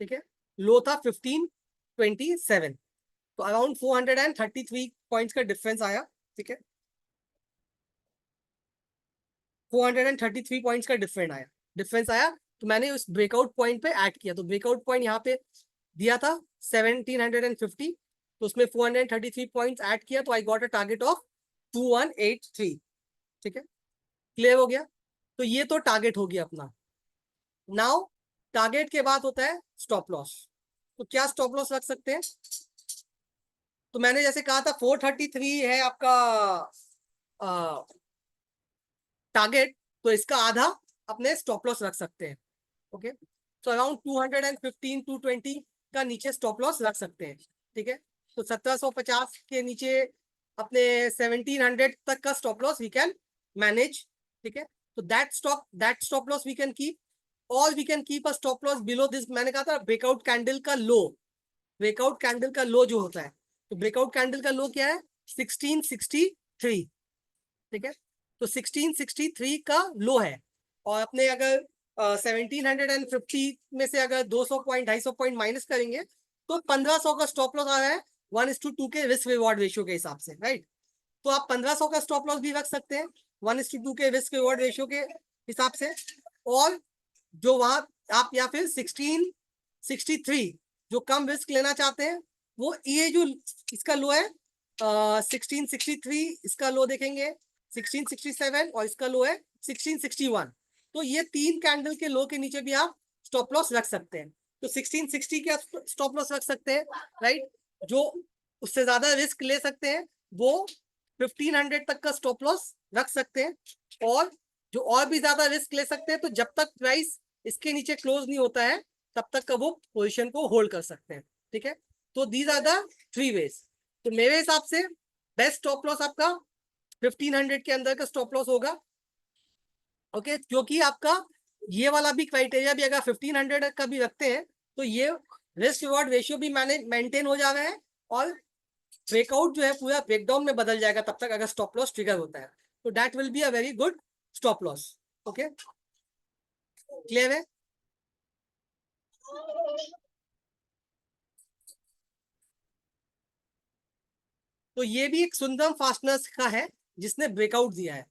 ठीक है, लो था 1527, तो अराउंड 433 पॉइंट्स का डिफरेंस आया, ठीक है, 433 पॉइंट्स का डिफरेंस आया। तो मैंने उस ब्रेकआउट पॉइंट पे ऐड किया, तो ब्रेकआउट पॉइंट यहाँ पे दिया था 1750, तो उसमें 433 पॉइंट्स ऐड किया, तो I got a target of 2183, ठीक है, क्लियर हो गया। तो ये तो टारगेट हो गया अपना। नाउ टारगेट के बाद होता है स्टॉप लॉस। तो क्या स्टॉप लॉस रख सकते हैं? तो मैंने जैसे कहा था 433 है आपका टारगेट, तो इसका आधा अपने स्टॉप लॉस रख सकते हैं। ओके, तो अराउंड 215 220 का नीचे स्टॉप लॉस रख सकते हैं, ठीक है। तो 1750 के नीचे अपने 1700 तक का stop loss we can manage, ठीक है। तो that stop loss we can keep, और we can keep a stop loss below this. मैंने कहा था ब्रेकआउट कैंडल का लो, ब्रेकआउट कैंडल का लो जो होता है, तो ब्रेकआउट कैंडल का लो क्या है? 1663, ठीक है। तो 1663 का लो है, और अपने अगर 1750 में से अगर 200 पॉइंट 250 पॉइंट माइनस करेंगे तो 1500 का स्टॉप लॉस आ रहा है 1:2 के रिस्क रिवॉर्ड रेशियो के हिसाब से, राइट। तो आप 1500 का स्टॉप लॉस भी रख सकते हैं 1:2 के रिस्क रिवॉर्ड रेशियो के हिसाब से, और जो वहां आप, या फिर 1663 जो कम रिस्क लेना चाहते हैं, वो ये जो इसका लो है 1663, इसका लो देखेंगे 1667, और इसका लो है 1661। तो ये तीन कैंडल के लो के नीचे भी आप स्टॉप लॉस रख सकते हैं। तो 1660 के आप स्टॉप लॉस रख सकते हैं, राइट। जो उससे ज्यादा रिस्क ले सकते हैं वो 1500 तक का स्टॉप लॉस रख सकते हैं, और जो और भी ज्यादा रिस्क ले सकते हैं, तो जब तक प्राइस इसके नीचे क्लोज नहीं होता है तब तक का वो पोजीशन को होल्ड कर सकते हैं, ठीक है। तो दीज आर द 3 वेज। तो मेरे हिसाब से बेस्ट स्टॉप लॉस आपका 1500 के अंदर का स्टॉप लॉस होगा, ओके, क्योंकि आपका ये वाला भी क्राइटेरिया भी अगर 1500 का भी रखते हैं तो ये रिस्क रिवॉर्ड रेशियो भी मेंटेन हो जा रहा है, और ब्रेकआउट जो है पूरा ब्रेकडाउन में बदल जाएगा तब तक अगर स्टॉप लॉस ट्रिगर होता है। तो that will be a very good stop loss. Okay, clear है? तो ये भी एक सुंदरम फास्टनर्स का है जिसने ब्रेकआउट दिया है,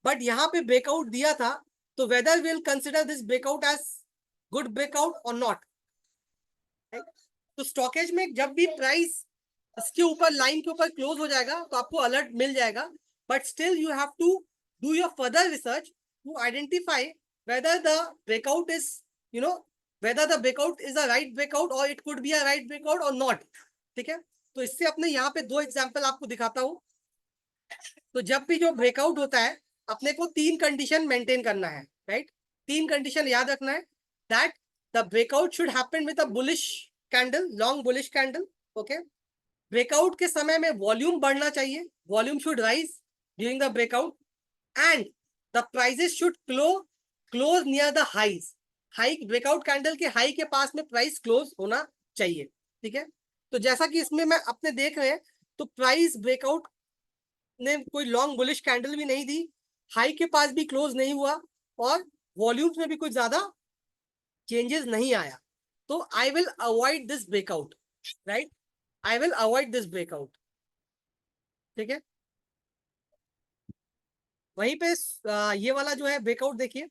बट यहाँ पे ब्रेकआउट दिया था, तो whether will consider this breakout as good breakout और नॉट। तो स्टॉकेज में जब भी प्राइस इसके ऊपर लाइन के ऊपर क्लोज हो जाएगा तो आपको अलर्ट मिल जाएगा, but still you have to do your further research to identify whether the breakout is, you know, whether the breakout is a right breakout और it could be a right breakout और not, ठीक है। तो इससे अपने यहाँ पे दो एग्जाम्पल आपको दिखाता हूँ। तो जब भी जो ब्रेकआउट होता है अपने को तीन कंडीशन मेंटेन करना है, राइट। तीन कंडीशन याद रखना है, that the breakout should happen with a bullish candle, long bullish candle, okay. Breakout के समय में वॉल्यूम बढ़ना चाहिए, volume should rise during the breakout, and the prices should close near the highs, high breakout candle के high के पास में price close होना चाहिए, ठीक है। तो जैसा कि इसमें मैं अपने देख रहे हैं, तो प्राइस ब्रेकआउट ने कोई लॉन्ग बुलिश कैंडल भी नहीं दी, हाई के पास भी क्लोज नहीं हुआ, और वॉल्यूम्स में भी कुछ ज्यादा चेंजेस नहीं आया। तो I will avoid this breakout, right, I will avoid this breakout, ठीक है। वहीं पे ये वाला जो है ब्रेकआउट देखिए,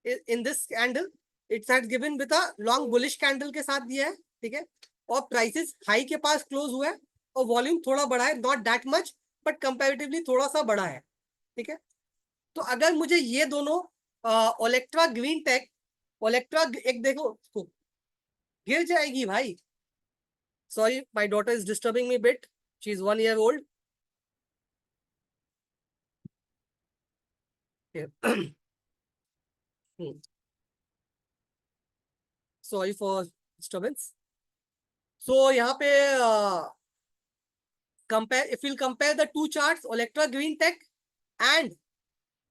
in this candle it's had given with a long bullish candle के साथ दिया है, ठीक है, और प्राइसेस हाई के पास क्लोज हुआ है, और वॉल्यूम थोड़ा बड़ा है, not that much but comparatively थोड़ा सा बड़ा है, ठीक है। तो अगर मुझे ये दोनों ओलेक्ट्रा ग्रीन टेक, ओलेक्ट्रा एक देखो तो गिर जाएगी भाई, sorry my daughter is disturbing me bit, she is 1 year old। Sorry for disturbance. So यहाँ पे compare, if will compare the two charts Olectra Green Tech and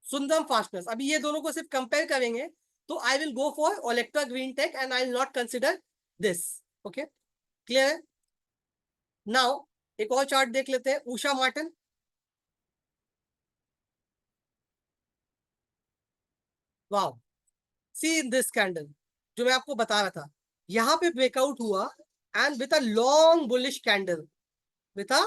Sundaram Fasteners, अभी ये दोनों को सिर्फ कंपेयर करेंगे तो I will go for Olectra Green Tech and I will not consider this, okay, clear है। नाउ एक और चार्ट देख लेते हैं, Usha Martin. Wow, C in this candle, जो मैं आपको बता रहा था, यहाँ पे ब्रेकआउट हुआ and with a long bullish candle, with a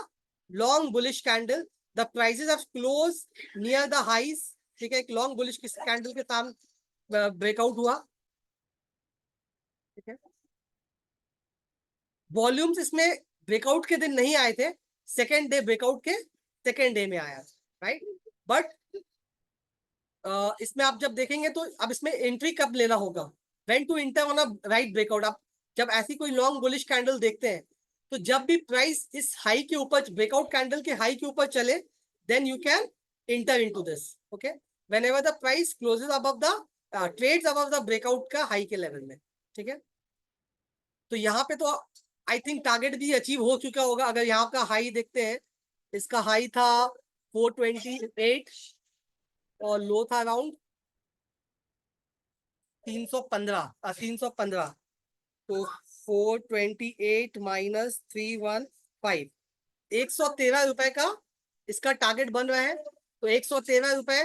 long bullish candle, the prices have closed near the highs. ठीक है, एक लॉन्ग बुलिश कैंडल के सामने ब्रेकआउट हुआ। ठीक है, वॉल्यूम्स इसमें ब्रेकआउट के दिन नहीं आए थे, सेकेंड डे ब्रेकआउट के सेकेंड डे में आया, राइट। बट इसमें आप जब देखेंगे तो अब इसमें एंट्री कब लेना होगा, when to enter on a right breakout. आप जब ऐसी कोई लॉन्ग बुलिश कैंडल देखते हैं, तो जब भी प्राइस इस हाई के ऊपर, ब्रेकआउट कैंडल के हाई के ऊपर चले, then you can enter into this. Okay, whenever the price closes above the trades above the breakout का हाई के लेवल में। ठीक है, तो यहाँ पे तो आई थिंक टारगेट भी अचीव हो चुका होगा। अगर यहाँ का हाई देखते हैं, इसका हाई था 428 और लो था अराउंड 315, 315। तो 428 माइनस 315, 113 रुपए का इसका टारगेट बन रहा है। तो 113 रुपए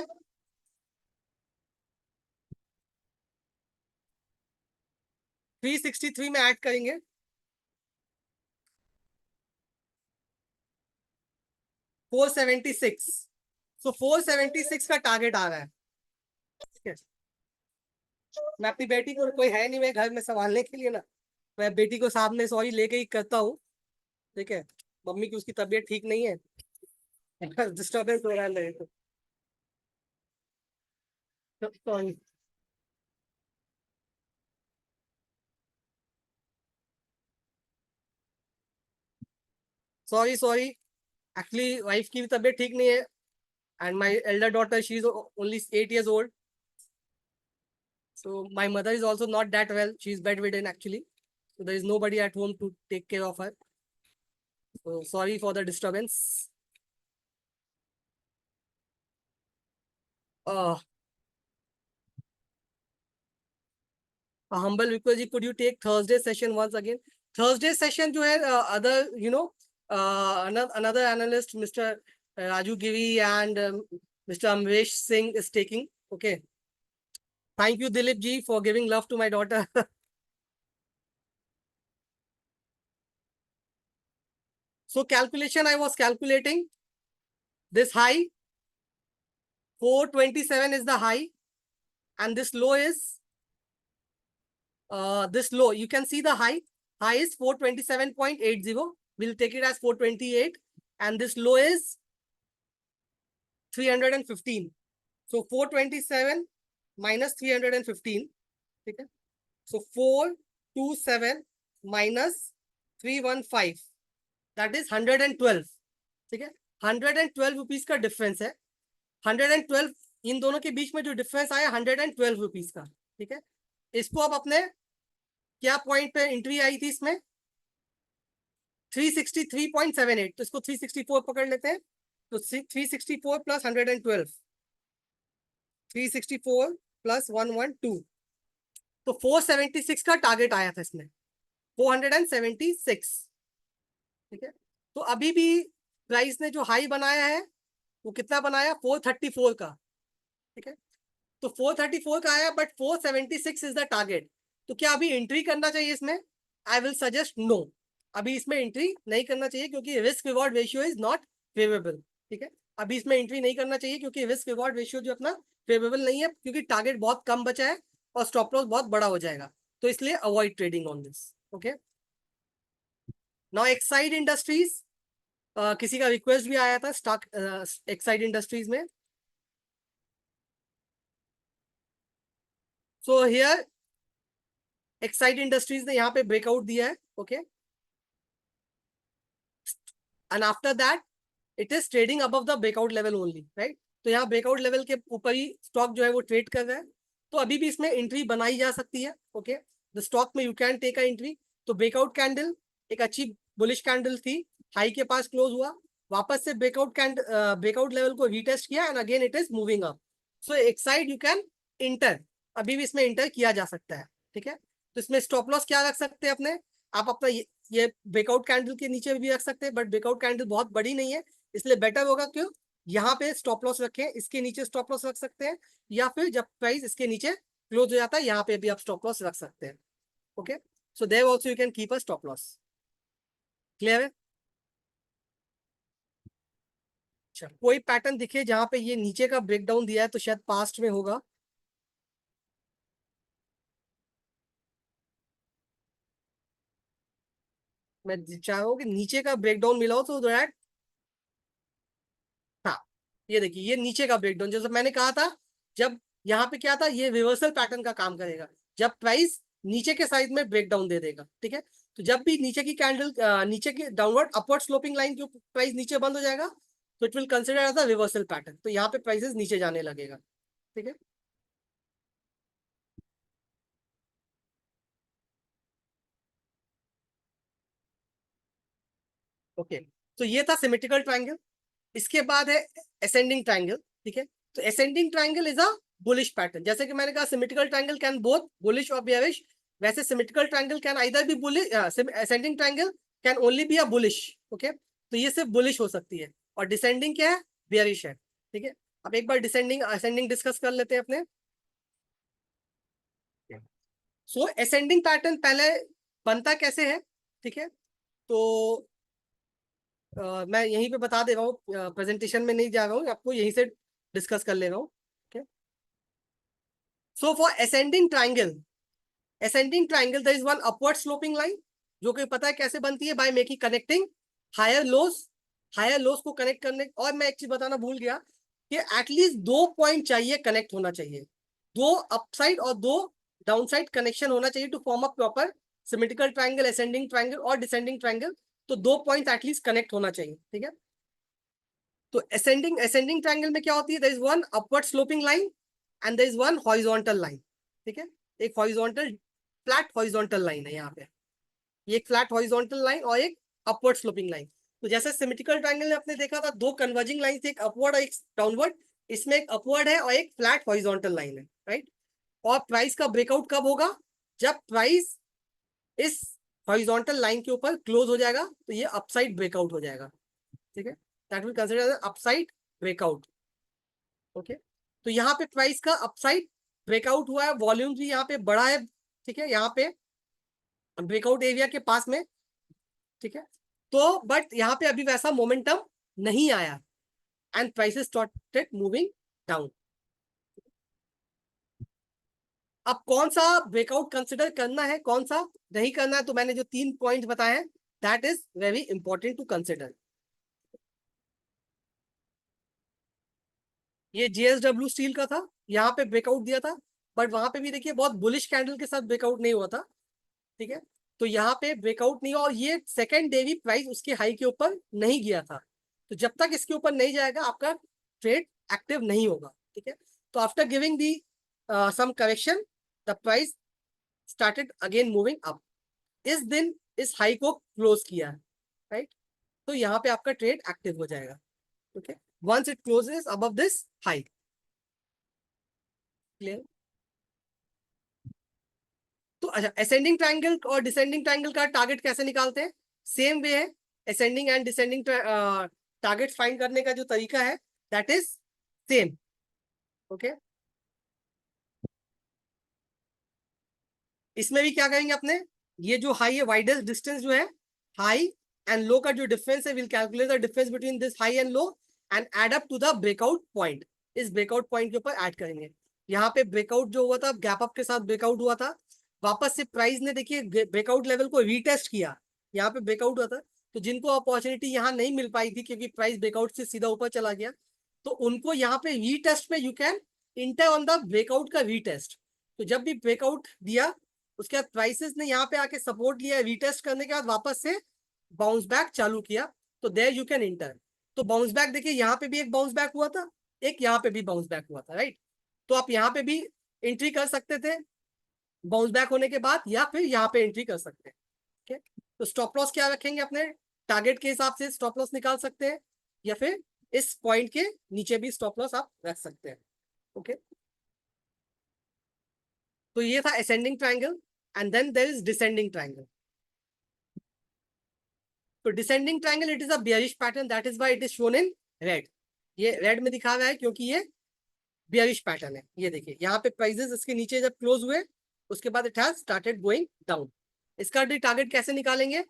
363 में ऐड करेंगे, 476। तो 476 का टारगेट आ रहा है। ठीक है, मैं अपनी बेटी को, कोई है नहीं मैं घर में संभालने के लिए ना, मैं बेटी को सामने सॉरी लेके ही करता हूँ। ठीक है, मम्मी की उसकी तबीयत ठीक नहीं है, डिस्टर्बेंस हो रहा है मेरे को, sorry. Sorry sorry, actually wife की भी तबीयत ठीक नहीं है, and my elder daughter, she's only 8 years old, so my mother is also not that well, she's bedridden actually, so there is nobody at home to take care of her, so sorry for the disturbance. uh, a humble request, could you take Thursday session once again? Thursday session जो है, other another analyst, Mr. Raju Giri and Mr. Amresh Singh is taking. Okay, thank you Dilip ji for giving love to my daughter. So calculation, I was calculating this high 427 is the high, and this low is this low. You can see the high. High is 427.80. We'll take it as 428, and this low is 315. So 427 minus 315. Okay. So 427 minus 315. That is 112. ठीक है, 112 rupees का difference है। 112, इन दोनों के बीच में जो difference आया 112 rupees का। ठीक है, इसको अब अपने क्या पॉइंट पे एंट्री आई थी इसमें, 363.78, तो इसको 364 पकड़ लेते हैं। तो 364 प्लस 112, 364 प्लस 112, तो 476 का टारगेट आया था इसमें, 476। ठीक है, तो अभी भी प्राइस ने जो हाई बनाया है वो कितना बनाया, 434 का। ठीक है, तो 434 का आया, बट 476 इज द टारगेट। तो क्या अभी एंट्री करना चाहिए इसमें? आई विल सजेस्ट नो, अभी इसमें एंट्री नहीं करना चाहिए, क्योंकि risk reward ratio is not favourable. ठीक है, अभी इसमें एंट्री नहीं करना चाहिए, क्योंकि रिस्क रिवॉर्ड रेशियो जो अपना फेवरेबल नहीं है, क्योंकि टारगेट बहुत कम बचा है और स्टॉप लॉस बहुत बड़ा हो जाएगा, तो इसलिए avoid trading on this. Okay, now Exide industries, किसी का रिक्वेस्ट भी आया था स्टॉक एक्साइड इंडस्ट्रीज में। सो हियर एक्साइड इंडस्ट्रीज ने यहाँ पे ब्रेकआउट दिया है। Okay, and after that it is trading above the breakout level only, right. तो यहाँ ब्रेकआउट लेवल के ऊपर ही स्टॉक जो है वो ट्रेड कर रहा है, तो अभी भी इसमें एंट्री बनाई जा सकती है। ओके, द स्टॉक में you can take a entry. तो ब्रेकआउट कैंडल एक अच्छी बुलिश कैंडल थी, हाई के पास क्लोज हुआ, वापस से ब्रेकआउट लेवल को रीटेस्ट किया, and again it is moving up. So एक साइड यू कैन इंटर, अभी भी इसमें इंटर किया जा सकता है। ठीक है, तो इसमें स्टॉप लॉस क्या रख सकते हैं अपने, आप अपना ये ब्रेकआउट कैंडल के नीचे भी रख सकते हैं, बट ब्रेकआउट कैंडल बहुत बड़ी नहीं है, इसलिए बेटर होगा क्यों, यहाँ पे स्टॉप लॉस रखें, इसके नीचे स्टॉप लॉस रख सकते हैं, या फिर जब प्राइस इसके नीचे क्लोज हो जाता है यहाँ पे भी आप स्टॉप लॉस रख सकते हैं। Okay, so there also you can keep a stop loss. Clear है? अच्छा, कोई पैटर्न दिखे जहां पे ये नीचे का ब्रेकडाउन दिया है तो शायद पास्ट में होगा। मैं चाहूँ कि नीचे का ब्रेकडाउन मिला हो तो दैट, हाँ, ये देखिए ये नीचे का ब्रेकडाउन, जैसे मैंने कहा था, जब यहाँ पे क्या था, ये रिवर्सल पैटर्न का काम करेगा जब प्राइस नीचे के साइड में ब्रेकडाउन दे देगा। ठीक है, तो जब भी नीचे की कैंडल नीचे की डाउनवर्ड अपवर्ड स्लोपिंग लाइन जो प्राइस नीचे बंद हो जाएगा तो it will consider as a reversal pattern, तो यहाँ पे प्राइसेस नीचे जाने लगेगा। ठीक है, ओके, तो ये था सिमेट्रिकल ट्रायंगल। इसके बाद है असेंडिंग ट्रायंगल। ठीक है, तो ascending triangle is a bullish pattern, जैसे कि मैंने कहा symmetrical triangle can both bullish और बेयरिश, वैसे symmetrical triangle can either B bullish, ascending triangle can only B a bullish. Okay, तो ये सिर्फ बुलिश हो सकती है, और डिसेंडिंग क्या है, बेयरिश है। ठीक है, अब एक बार डिसेंडिंग असेंडिंग डिस्कस कर लेते हैं अपने। सो असेंडिंग पैटर्न पहले बनता कैसे है? ठीक है, तो मैं यहीं पे बता दे रहा हूँ, प्रेजेंटेशन में नहीं जा रहा हूँ, आपको यहीं से डिस्कस कर ले रहा हूँ। So for ascending triangle there is one upward sloping line, जो कि पता है कैसे बनती है, by making connecting higher lows को कनेक्ट करने। और मैं एक चीज बताना भूल गया कि एटलीस्ट दो पॉइंट चाहिए, कनेक्ट होना चाहिए, दो अपसाइड और दो डाउनसाइड कनेक्शन होना चाहिए to form a proper symmetrical triangle, ascending triangle और डिसेंडिंग ट्राइंगल। तो दो पॉइंट एटलीस्ट कनेक्ट होना चाहिए। ठीक है, तो असेंडिंग ट्राइंगल में क्या होती है, there is one upward sloping line and there is one horizontal line. ठीक है, एक हॉरिजॉन्टल फ्लैट हॉरिजॉन्टल लाइन है यहाँ पे, ये एक फ्लैट हॉरिजॉन्टल लाइन और एक अपवर्ड स्लोपिंग लाइन। तो जैसे सिमेट्रिकल ट्रायंगल में आपने देखा था दो कन्वर्जिंग लाइन थी, एक अपवर्ड और एक डाउनवर्ड, इसमें एक अपवर्ड है और एक फ्लैट हॉरिजॉन्टल लाइन है, राइट। और प्राइस का ब्रेकआउट कब होगा, जब प्राइस इस हॉरिजॉन्टल लाइन के ऊपर क्लोज हो जाएगा, तो ये अपसाइड ब्रेकआउट हो जाएगा। ठीक है, that will consider upside breakout. Okay, तो यहाँ पे प्राइस का अपसाइड ब्रेकआउट हुआ है, वॉल्यूम भी यहाँ पे बड़ा है। ठीक है, यहाँ पे ब्रेकआउट एरिया के पास में। ठीक है, तो बट यहाँ पे अभी वैसा मोमेंटम नहीं आया and prices started moving down. अब कौन सा ब्रेकआउट कंसिडर करना है, कौन सा नहीं करना है, तो मैंने जो 3 पॉइंट बताए हैं, that is very important to consider. ये जेएसडब्ल्यू स्टील का था, यहाँ पे ब्रेकआउट दिया था, बट वहां पे भी देखिए बहुत बुलिश कैंडल के साथ ब्रेकआउट नहीं हुआ था। ठीक है, तो यहाँ पे ब्रेकआउट नहीं हुआ, और ये सेकेंड डे भी प्राइस उसके हाई के ऊपर नहीं गया था। तो जब तक इसके ऊपर नहीं जाएगा आपका ट्रेड एक्टिव नहीं होगा। ठीक है, तो after giving the some correction, the price started again moving up. इस दिन इस हाई को क्लोज किया है, राइट, तो यहाँ पे आपका ट्रेड एक्टिव हो जाएगा। Okay, once it closes above this high. Clear? तो अच्छा, असेंडिंग ट्रायंगल और डिसेंडिंग ट्रायंगल का टारगेट कैसे निकालते हैं? सेम वे है, ascending and descending target find करने का जो तरीका है दैट इज सेम। ओके, इसमें भी क्या करेंगे अपने, ये जो हाई है, वाइडेस्ट डिस्टेंस जो है हाई एंड लो का जो डिफरेंस है, will calculate the difference between this high and low and add up to the breakout point. इस ब्रेकआउट पॉइंट के ऊपर ऐड करेंगे। यहाँ पे ब्रेकआउट जो हुआ था, गैप अप के साथ ब्रेकआउट हुआ था, वापस से प्राइस ने देखिए ब्रेकआउट लेवल को रीटेस्ट किया, यहाँ पे ब्रेकआउट हुआ था। तो जिनको अपॉर्चुनिटी यहाँ नहीं मिल पाई थी क्योंकि प्राइस ब्रेकआउट से सीधा ऊपर चला गया, तो उनको यहाँ पे रीटेस्ट में you can inter on the breakout का रीटेस्ट। तो जब भी ब्रेकआउट दिया, उसके बाद प्राइसेस ने यहाँ पे आके सपोर्ट लिया, रीटेस्ट करने के बाद वापस से बाउंस बैक चालू किया, तो देयर यू कैन इंटर। तो बाउंस बैक देखिए, यहाँ पे भी एक बाउंस बैक हुआ था, एक यहाँ पे भी बाउंस बैक हुआ था, राइट। तो आप यहाँ पे भी एंट्री कर सकते थे बाउंस बैक होने के बाद, या फिर यहाँ पे एंट्री कर सकते हैं। ठीक है, तो स्टॉप लॉस क्या रखेंगे अपने, टारगेट के हिसाब से स्टॉप लॉस निकाल सकते हैं, या फिर इस पॉइंट के नीचे भी स्टॉप लॉस आप रख सकते हैं। ओके, तो ये था ascending triangle and then there is descending triangle. तो descending triangle, it is a bearish pattern, that is why it is shown in red. ये रेड में दिखा रहा है क्योंकि ये बियरिश पैटर्न है। ये देखिए यहाँ पे प्राइसेस इसके नीचे जब क्लोज हुए उसके बाद it has started going down. इसका टारगेट कैसे निकालेंगे?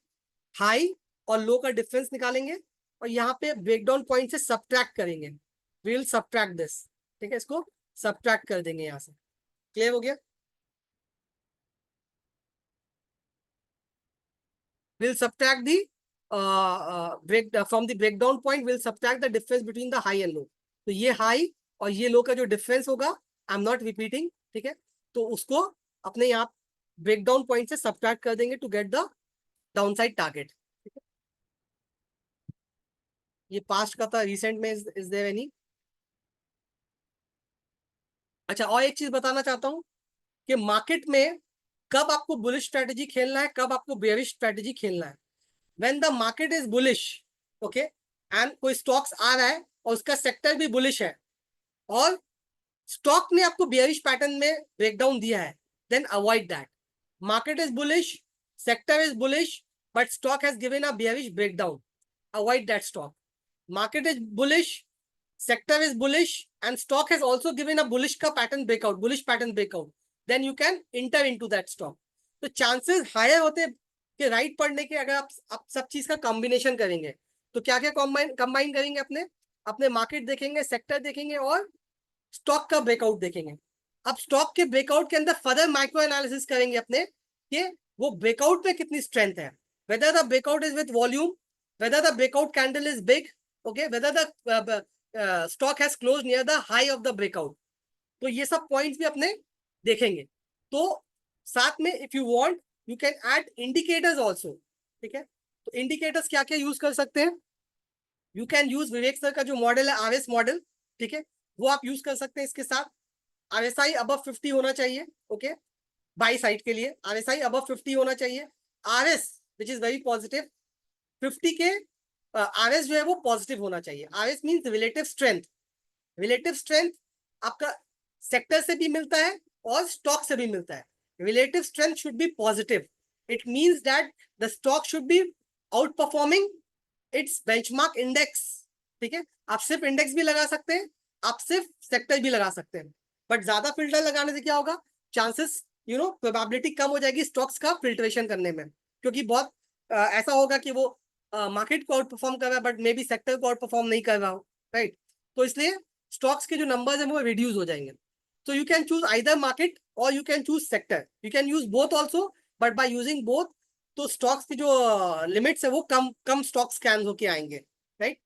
हाई और लो का डिफरेंस निकालेंगे और यहाँ पे ब्रेकडाउन पॉइंट से सब्ट्रैक्ट करेंगे। वी विल सब्ट्रैक्ट दिस, ठीक है, इसको सब्ट्रैक्ट कर देंगे यहाँ से। क्लियर हो गया? we'll subtract the from the breakdown point, we'll subtract the difference between the high and low। तो ये हाई और ये लो का जो डिफरेंस होगा, आई एम नॉट रिपीटिंग, ठीक है, तो उसको अपने यहाँ ब्रेकडाउन पॉइंट से सब्ट्रैक्ट कर देंगे to get the downside target. ये पास्ट का था, रिसेंट में इज देयर एनी? अच्छा, और एक चीज बताना चाहता हूँ कि मार्केट में कब आपको बुलिश स्ट्रेटेजी खेलना है, कब आपको बेयरिश स्ट्रेटेजी खेलना है। When the market is bullish, okay, and कोई स्टॉक्स आ रहा है और उसका सेक्टर भी बुलिश है और स्टॉक ने आपको बेयरिश पैटर्न में ब्रेकडाउन दिया है, then avoid that. Market is bullish, sector is bullish, but stock has given a bearish breakdown, avoid that stock. Market is bullish, sector is bullish, and stock has also given a bullish का pattern breakout, bullish pattern breakout, then you can enter into that stock। तो chances higher होते हैं कि right पढ़ने के, अगर आप सब चीज का कॉम्बिनेशन करेंगे। तो क्या क्या कंबाइन करेंगे? अपने मार्केट देखेंगे, सेक्टर देखेंगे और स्टॉक का ब्रेकआउट देखेंगे। अब स्टॉक के ब्रेकआउट के अंदर फर्दर माइक्रो एनालिसिस करेंगे अपने कि वो ब्रेकआउट में कितनी स्ट्रेंथ है, weather the breakout is with volume, weather the breakout candle is big, okay, whether the stock has closed near the high of the breakout। तो ये सब पॉइंट्स भी अपने देखेंगे। तो साथ में if you want you can add indicators also, ठीक है। तो इंडिकेटर्स क्या क्या यूज कर सकते हैं? You can use Vivek sir का जो मॉडल है आरएस मॉडल, ठीक है, वो आप यूज कर सकते हैं। इसके साथ आरएसआई अबव 50 होना चाहिए, ओके, बाई साइड के लिए आरएसआई अबव 50 होना चाहिए। RS which is very positive, 50 के आरएस जो है वो पॉजिटिव होना चाहिए। RS means relative strength. Relative strength आपका सेक्टर से भी मिलता है और स्टॉक से भी मिलता है। Relative strength should be positive, it means that the stock should be out performing it's benchmark index, ठीक है। आप सिर्फ इंडेक्स भी लगा सकते हैं, आप सिर्फ सेक्टर भी लगा सकते हैं, बट ज्यादा फिल्टर लगाने से क्या होगा, चांसेस प्रोबेबिलिटी कम हो जाएगी स्टॉक्स का फिल्ट्रेशन करने में, क्योंकि बहुत ऐसा होगा कि वो मार्केट को आउट परफॉर्म कर रहा है बट मे बी सेक्टर को आउट परफॉर्म नहीं कर रहा हो, राइट। तो इसलिए स्टॉक्स के जो नंबर्स हैं वो रिड्यूस हो जाएंगे। तो you can choose either market और you can choose sector, you can use both also, but by using both तो स्टॉक्स की जो लिमिट्स है वो कम कम स्टॉक स्कैन होके आएंगे, राइट।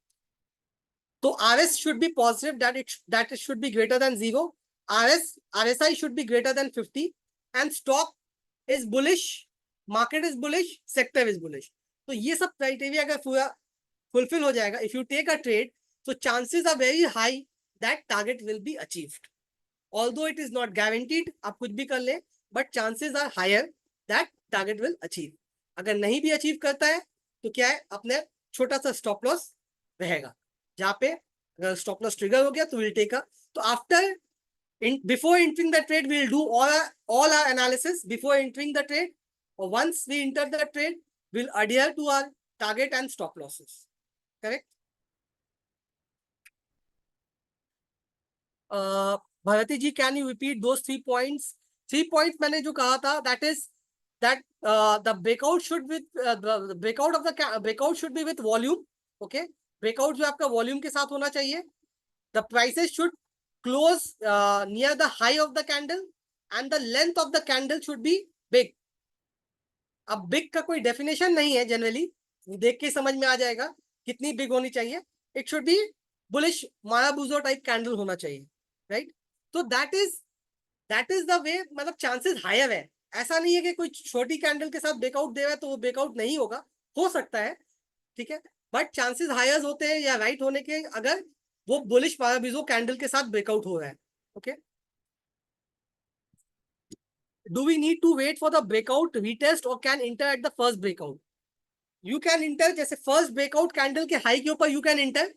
तो RS should be positive, that it should be greater than 0। RSI should be greater than 50 and stock is bullish, market is bullish, sector is bullish. तो ये सब क्राइटेरिया अगर पूरा फुलफिल हो जाएगा, if you take a trade, so chances are very high that target will be achieved, although it is not guaranteed। आप कुछ भी कर ले but chances are higher that target will achieve। अगर नहीं भी अचीव करता है तो क्या है, अपने छोटा सा स्टॉप लॉस रहेगा, जहां पे अगर स्टॉप लॉस ट्रिगर हो गया तो विल टेक अ, तो after before entering the trade we'll do all our analysis before entering the trade, or once we enter the trade we'll adhere to our target and stop losses, correct। Bharti ji, can you repeat those 3 points? 3 points मैंने जो कहा था, that is that the breakout should with breakout of the breakout should be with volume, okay. Breakout जो आपका volume के साथ होना चाहिए। The prices should close near the high of the candle and the length of the candle should be big. अब big का कोई definition नहीं है, जनरली देख के समझ में आ जाएगा कितनी बिग होनी चाहिए। It should be bullish marubozu type candle होना चाहिए, राइट। तो दैट इज द वे, मतलब चांसेस हायर है। ऐसा नहीं है कि कोई छोटी कैंडल के साथ ब्रेकआउट दे रहा है तो वो ब्रेकआउट नहीं होगा, हो सकता है, ठीक है, बट चांसेस हायर होते हैं या राइट होने के अगर वो बुलिश मायाबुजो कैंडल के साथ ब्रेकआउट हो रहा है, okay. Do we need to wait for the breakout retest और can enter at the first breakout? You can enter, जैसे फर्स्ट ब्रेकआउट कैंडल के हाई के ऊपर यू कैन इंटर,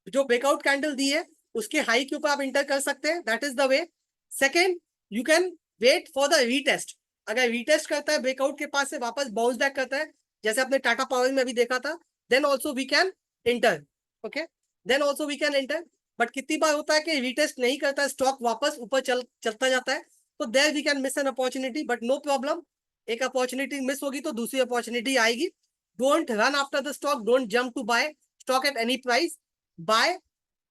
जो ब्रेकआउट कैंडल दी है उसके हाई के ऊपर आप इंटर कर सकते हैं, that is the way. Second, you can wait for the retest, अगर रीटेस्ट करता है ब्रेकआउट के पास से वापस बाउंस बैक करता है, जैसे आपने टाटा पावर में अभी देखा था, then also we can enter, okay, then also we can enter. But कितनी बार होता है कि रीटेस्ट नहीं करता, स्टॉक वापस ऊपर चलता जाता है, तो there we can miss an opportunity, but no problem, एक अपॉर्चुनिटी मिस होगी तो दूसरी अपॉर्चुनिटी आएगी. Don't run after the stock, don't jump to buy stock at any price, buy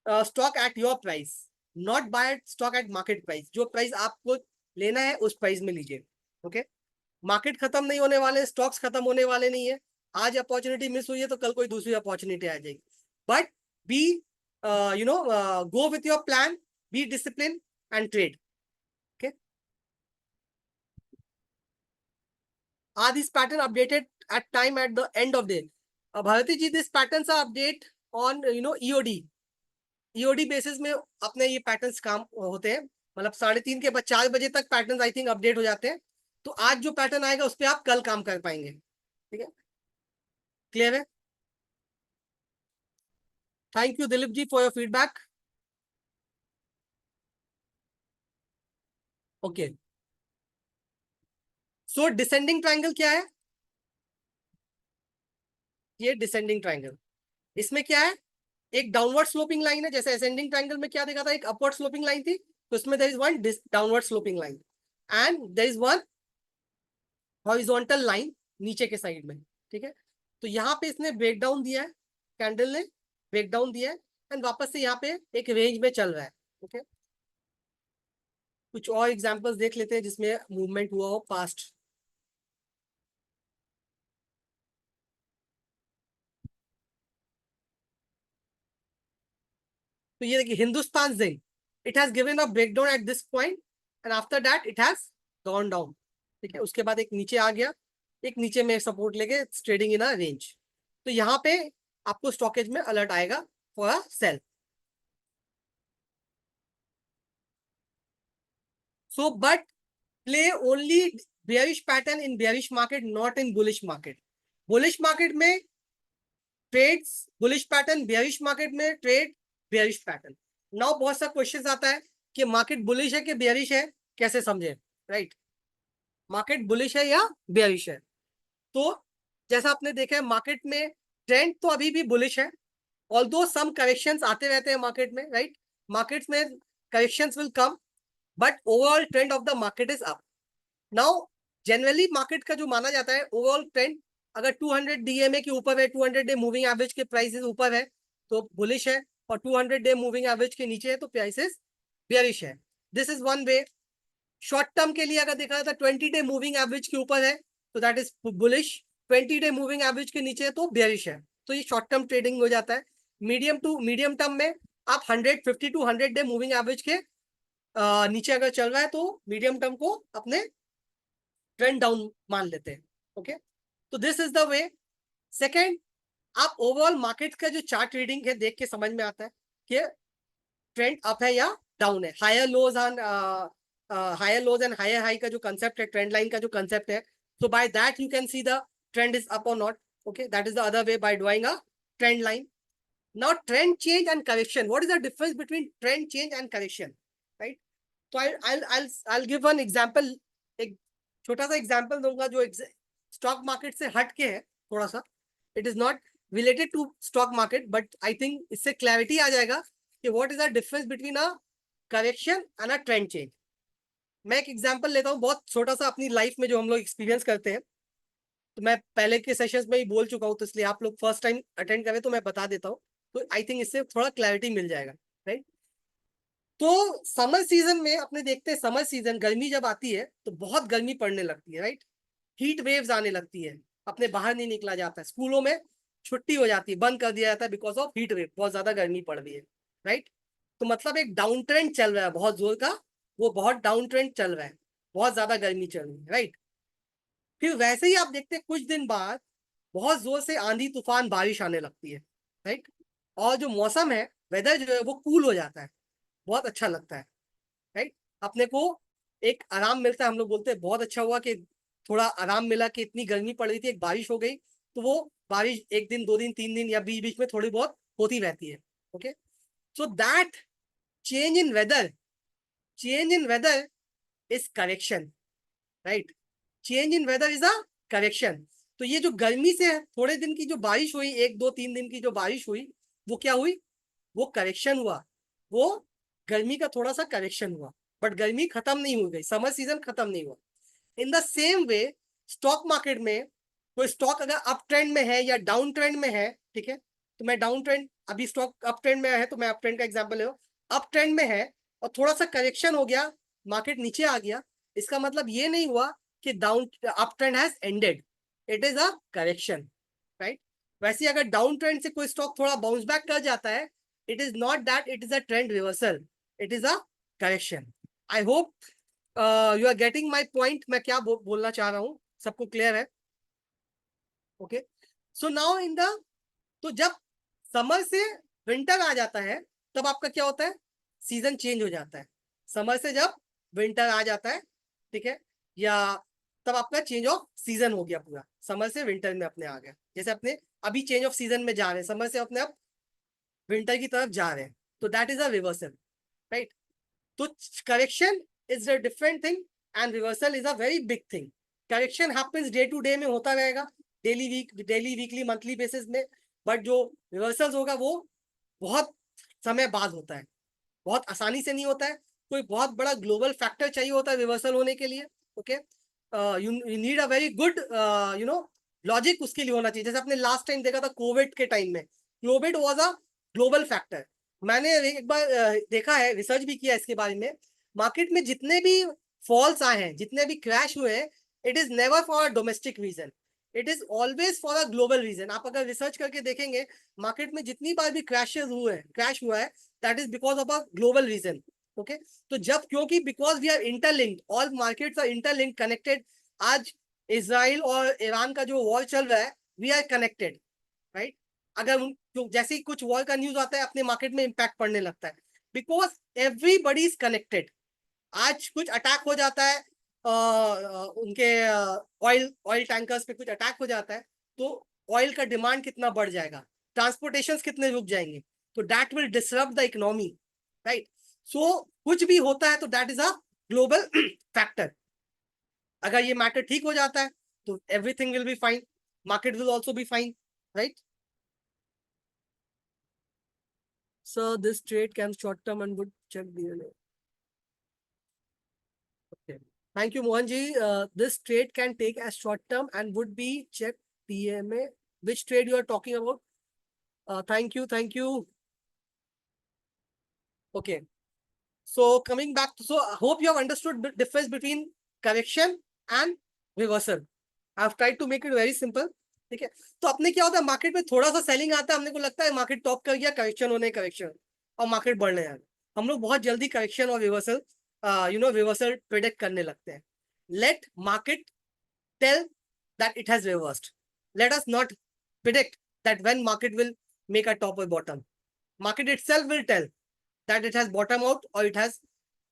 stock at your price, not buy stock at market price. जो price आपको लेना है उस प्राइस में लीजिए. ओके, मार्केट खत्म नहीं होने वाले, स्टॉक्स खत्म होने वाले नहीं है. आज अपॉर्चुनिटी मिस हुई है तो कल कोई दूसरी अपॉर्चुनिटी आ जाएगी. But be go with your plan, be disciplined and trade. Okay, are these pattern updated at time at the end of the day? Bharati ji, these patterns are update on EOD basis में अपने ये patterns काम होते हैं. मतलब 3:30 के बाद 4 बजे तक पैटर्न्स आई थिंक अपडेट हो जाते हैं. तो आज जो पैटर्न आएगा उस पर आप कल काम कर पाएंगे. ठीक है, क्लियर है? Thank you Dilip ji for your feedback. Okay, so descending triangle क्या है? ये डिसेंडिंग ट्रायंगल, इसमें क्या है? एक डाउनवर्ड स्लोपिंग लाइन है. जैसे असेंडिंग ट्रायंगल में क्या देखा था, एक अपवर्ड स्लोपिंग लाइन थी, तो इसमें there is one downward sloping line and there is one horizontal line नीचे के साइड में. ठीक है, तो यहाँ पे इसने ब्रेकडाउन दिया है, कैंडल ने ब्रेकडाउन दिया है एंड वापस से यहाँ पे एक रेंज में चल रहा है. ओके, कुछ और एग्जांपल्स देख लेते हैं जिसमें मूवमेंट हुआ हो पास्ट. तो ये देखिए Hindustan zinc, it has given a breakdown at this point and after that it has gone down. ठीक है, उसके बाद एक नीचे आ गया, एक नीचे में सपोर्ट लेके ट्रेडिंग इन अ रेंज. तो यहाँ पे आपको स्टॉकेज में अलर्ट आएगा for a sell. So but play only bearish pattern in bearish market, not in bullish market. Bullish market में trades bullish pattern, bearish market में ट्रेड बेयरिश पैटर्न. नाउ बहुत सा क्वेश्चन आता है कि मार्केट बुलिश है कि बेयरिश है, कैसे समझे? राइट, मार्केट बुलिश है या बेयरिश है? तो जैसा आपने देखा है मार्केट में ट्रेंड तो अभी भी बुलिश है, ऑल्दो सम करेक्शंस आते रहते हैं मार्केट में. राइट, मार्केट्स में corrections will come, but overall trend of the market is up. Now generally market का जो माना जाता है ओवरऑल ट्रेंड, अगर 200 डीएमए के ऊपर है, 200 डे मूविंग एवरेज के प्राइसेस ऊपर है तो बुलिश है, और 200 डे मूविंग एवरेज के नीचे है तो प्राइसेस बेयरिश है. This is one way. Short term के लिए अगर देखा जाता है 20 डे मूविंग एवरेज के ऊपर है तो that is bullish, 20 day moving average के नीचे है तो बेयरिश है. तो ये शॉर्ट टर्म ट्रेडिंग हो जाता है. मीडियम टर्म में आप 150 टू 100 डे मूविंग एवरेज के नीचे अगर चल रहा है तो मीडियम टर्म को अपने ट्रेंड डाउन मान लेते हैं. ओके, तो this is the way. Second, आप ओवरऑल मार्केट का जो चार्ट रीडिंग है देख के समझ में आता है कि ट्रेंड अप है या डाउन है. Higher lows and higher high का जो कंसेप्ट है, ट्रेंड लाइन का जो कंसेप्ट है, so by that you can see the trend is up or not. Okay, that is the other way, by drawing a trend line. Now trend change and correction, what is the difference between trend change and correction? Right, so I'll give one example. एक छोटा सा example दूंगा जो stock market से हट के है थोड़ा सा. It is not related to stock market, but I think इससे क्लैरिटी आ जाएगा कि what is the difference between a correction and a trend change. मैं एक एग्जांपल लेता हूँ बहुत छोटा सा अपनी लाइफ में जो हम लोग एक्सपीरियंस करते हैं. तो मैं पहले के सेशंस में ही बोल चुका हूँ, तो इसलिए आप लोग फर्स्ट टाइम अटेंड करें तो मैं बता देता हूँ, तो आई थिंक इससे थोड़ा क्लैरिटी मिल जाएगा. राइट, तो समर सीजन में अपने देखते हैं, समर सीजन गर्मी जब आती है तो बहुत गर्मी पड़ने लगती है. राइट, हीट वेव्स आने लगती है, अपने बाहर नहीं निकला जाता है, स्कूलों में छुट्टी हो जाती है, बंद कर दिया जाता है बिकॉज ऑफ हीट वेव, बहुत ज्यादा गर्मी पड़ रही है. राइट, तो मतलब एक डाउन ट्रेंड चल रहा है बहुत जोर का, वो बहुत डाउन ट्रेंड चल रहा है, बहुत ज्यादा गर्मी चल रही है. राइट, फिर वैसे ही आप देखते हैं कुछ दिन बाद बहुत जोर से आंधी तूफान बारिश आने लगती है. राइट, और जो मौसम है, वेदर जो है वो कूल हो जाता है, बहुत अच्छा लगता है. राइट, अपने को एक आराम मिलता है. हम लोग बोलते हैं बहुत अच्छा हुआ कि थोड़ा आराम मिला, कि इतनी गर्मी पड़ रही थी, एक बारिश हो गई, तो वो बारिश एक दिन, 2 दिन, 3 दिन या बीच बीच में थोड़ी बहुत होती रहती है. Okay, so that change in weather, change in weather is correction. Right, change in weather is a correction. तो ये जो गर्मी से थोड़े दिन की जो बारिश हुई, 1 2 3 दिन की जो बारिश हुई, वो क्या हुई? वो करेक्शन हुआ. वो गर्मी का थोड़ा सा करेक्शन हुआ, बट गर्मी खत्म नहीं हो गई, समर सीजन खत्म नहीं हुआ। इन the same way stock market में कोई स्टॉक अगर अप ट्रेंड में है या डाउन ट्रेंड में है, ठीक है, तो मैं डाउन ट्रेंड, अभी स्टॉक अप ट्रेंड में है तो मैं अप ट्रेंड का एग्जांपल ले रहा हूं। अप ट्रेंड में है और थोड़ा सा करेक्शन हो गया, मार्केट नीचे आ गया, इसका मतलब ये नहीं हुआ कि down up trend has ended, it is a correction, right. वैसे अगर डाउन ट्रेंड से कोई स्टॉक थोड़ा बाउंस बैक कर जाता है, it is not that it is a trend reversal, it is a correction. I hope you are getting my point, मैं क्या बोलना चाह रहा हूँ, सबको क्लियर है? Okay, so now in the, तो जब समर से विंटर आ जाता है तब आपका क्या होता है, सीजन चेंज हो जाता है। समर से जब विंटर आ जाता है, ठीक है, या तब आपका चेंज ऑफ सीजन हो गया पूरा, समर से विंटर में अपने आ गया, जैसे अपने अभी चेंज ऑफ सीजन में जा रहे हैं, समर से अपने अब विंटर की तरफ जा रहे हैं, तो that is a reversal, right. तो correction is a different thing and reversal is a very big thing. Correction happens day to day में होता रहेगा, डेली वीकली मंथली बेसिस में, बट जो रिवर्सल्स होगा वो बहुत समय बाद होता है, बहुत आसानी से नहीं होता है, कोई बहुत बड़ा ग्लोबल फैक्टर चाहिए होता है रिवर्सल होने के लिए। Okay, you need a very good you know logic उसके लिए होना चाहिए। जैसे आपने लास्ट टाइम देखा था कोविड के टाइम में, Covid was a global factor. मैंने एक बार देखा है, रिसर्च भी किया इसके बारे में, मार्केट में जितने भी फॉल्स आए हैं, जितने भी क्रैश हुए हैं, it is never for a domestic reason, it is always for a global reason. आप अगर रिसर्च करके देखेंगे, मार्केट में जितनी बार भी क्रैश हुआ है, that is because of a global reason. Okay, तो जब, क्योंकि because we are interlinked, all markets are interlinked, connected. आज इसराइल और ईरान का जो वॉर चल रहा है, वी आर कनेक्टेड, राइट। अगर जैसे ही कुछ वॉर का न्यूज आता है, अपने मार्केट में इंपैक्ट पड़ने लगता है, बिकॉज एवरीबडी इज कनेक्टेड। आज कुछ अटैक हो जाता है, उनके ऑयल ऑयल टैंकर्स पे कुछ अटैक हो जाता है, तो ऑयल का डिमांड कितना बढ़ जाएगा, ट्रांसपोर्टेशन कितने रुक जाएंगे, तो that will disrupt the economy, right. So कुछ भी होता है तो that is a global factor. अगर ये मैटर ठीक हो जाता है तो everything will be fine, market will also be fine, right. So this trade can short term and would check DNA. Okay. Thank you, Mohan ji. This trade can take as short term and would be check DMA. Which trade you are talking about? Thank you. Thank you. Okay. So coming back, so I hope you have understood the difference between correction and reversal. I have tried to make it very simple. ठीक है, तो अपने क्या होता है, market में थोड़ा सा सेलिंग आता है, हमने को लगता है मार्केट टॉप कर गया, करेक्शन होने करेक्शन, और मार्केट बढ़ने आ गया, हम लोग बहुत जल्दी करेक्शन और रिवर्सल रिवर्सल प्रिडिक्ट करने लगते हैं। Let market tell that it has reversed. Let us not predict that when market will make a top or bottom. Market itself will tell that it has bottom out or it has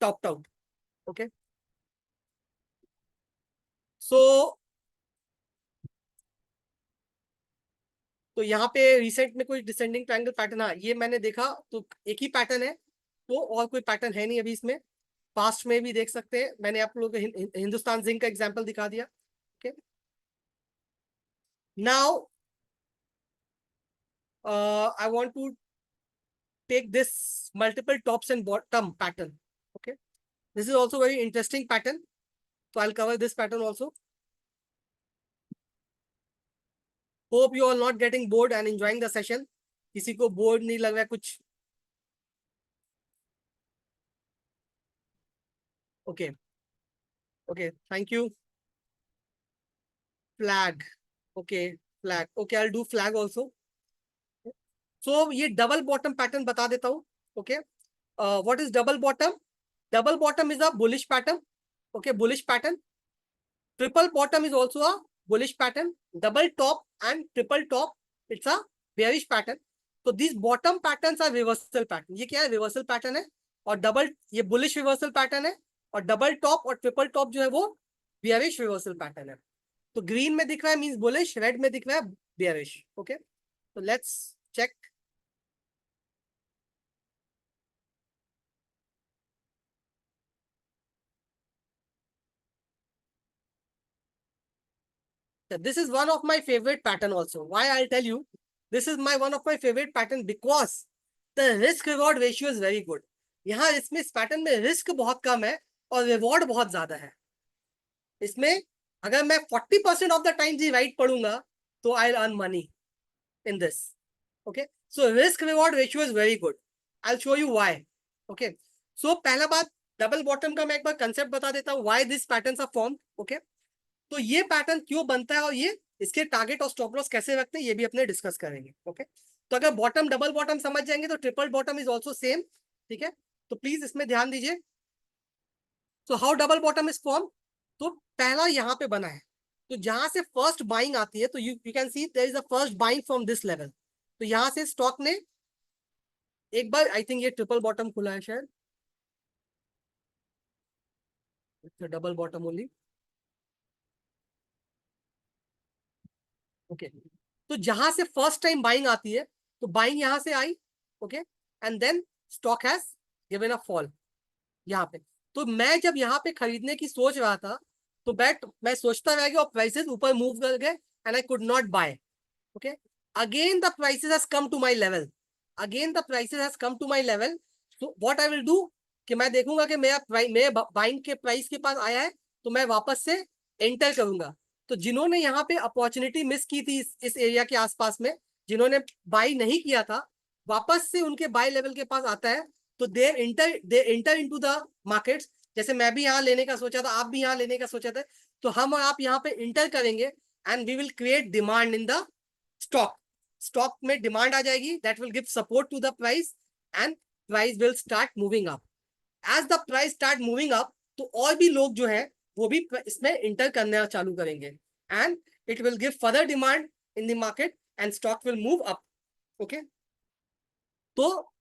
topped out. Okay. So तो यहाँ पे recent में कोई descending triangle pattern, हाँ ये मैंने देखा, तो एक ही पैटर्न है, तो और कोई पैटर्न है नहीं अभी इसमें। पास्ट में भी देख सकते हैं, मैंने आप लोगों को हिंदुस्तान जिंक का एग्जांपल दिखा दिया। Okay, now I want to take this multiple tops and bottom pattern. Okay, this is also very interesting pattern, so I'll cover this pattern also. Hope you are not getting bored and enjoying the session. किसी को board नहीं लग रहा है कुछ? Okay, okay, thank you. Flag, okay, flag, okay, I'll do flag also. So ये double bottom pattern बता देता हूँ। Okay, what is double bottom? Double bottom is a bullish pattern. Okay, bullish pattern. Triple bottom is also a bullish pattern. Double top and triple top, it's a bearish pattern. तो these bottom patterns are reversal pattern. ये क्या है? Reversal pattern है, और double ये bullish reversal pattern है, और double top और ट्रिपल टॉप जो है वो बेयरिश रिवर्सल पैटर्न है। तो ग्रीन में दिख रहा है मींस बुलिश, रेड में दिख रहा है बेयरिश। ओके, तो let's check. This is one of my favorite pattern also. Why? I'll tell you. This is my one of my favorite pattern because the risk reward ratio is very good. यहाँ इसमें इस pattern में risk बहुत कम है और reward बहुत ज्यादा है। इसमें अगर मैं 40% ऑफ द टाइम जी राइट पढ़ूंगा तो I earn money in this. Okay, so risk reward ratio is very good. I show you why. Okay, so पहला बात, डबल बॉटम का मैं एक बार कंसेप्ट बता देता हूँ, why this patterns are formed. Okay, तो ये पैटर्न क्यों बनता है और ये इसके टारगेट और स्टॉप लॉस कैसे रखते हैं ये भी अपने डिस्कस करेंगे। ओके, तो अगर बॉटम डबल बॉटम समझ जाएंगे तो triple bottom is also same. ठीक है, तो प्लीज इसमें ध्यान दीजिए। तो how double bottom is form, तो पहला यहाँ पे बना है, तो जहां से फर्स्ट बाइंग आती है तो you can see there is a first buying from this level. तो यहां से स्टॉक ने एक बार, आई थिंक ये ट्रिपल बॉटम खुला है शायद, डबल बॉटम ओनली। ओके, तो जहां से फर्स्ट टाइम बाइंग आती है तो बाइंग यहां से आई। Okay, and then stock has given a fall यहाँ पे। तो मैं जब यहाँ पे खरीदने की सोच रहा था तो मैं सोचता रह गया और प्राइसेस ऊपर मूव कर गए and I could not buy. Okay, again the prices has come to my level, again the prices has come to my level. So what I will do कि मैं देखूंगा कि मेरा बाइंग के प्राइस के पास आया है तो मैं वापस से एंटर करूंगा। तो जिन्होंने यहाँ पे अपॉर्चुनिटी मिस की थी इस एरिया के आसपास में, जिन्होंने बाई नहीं किया था, वापस से उनके बाय लेवल के पास आता है तो they enter into the markets. जैसे मैं भी यहाँ लेने का सोचा था, आप भी यहाँ लेने का सोचा था, तो हम और आप यहाँ पे इंटर करेंगे and we will create demand in the stock. Stock में डिमांड आ जाएगी, that will give support to the price and price will start moving up. As the price start moving up तो और भी लोग जो है वो भी इसमें इंटर करना चालू करेंगे and it will give further demand in the market and stock will move up. Okay, तो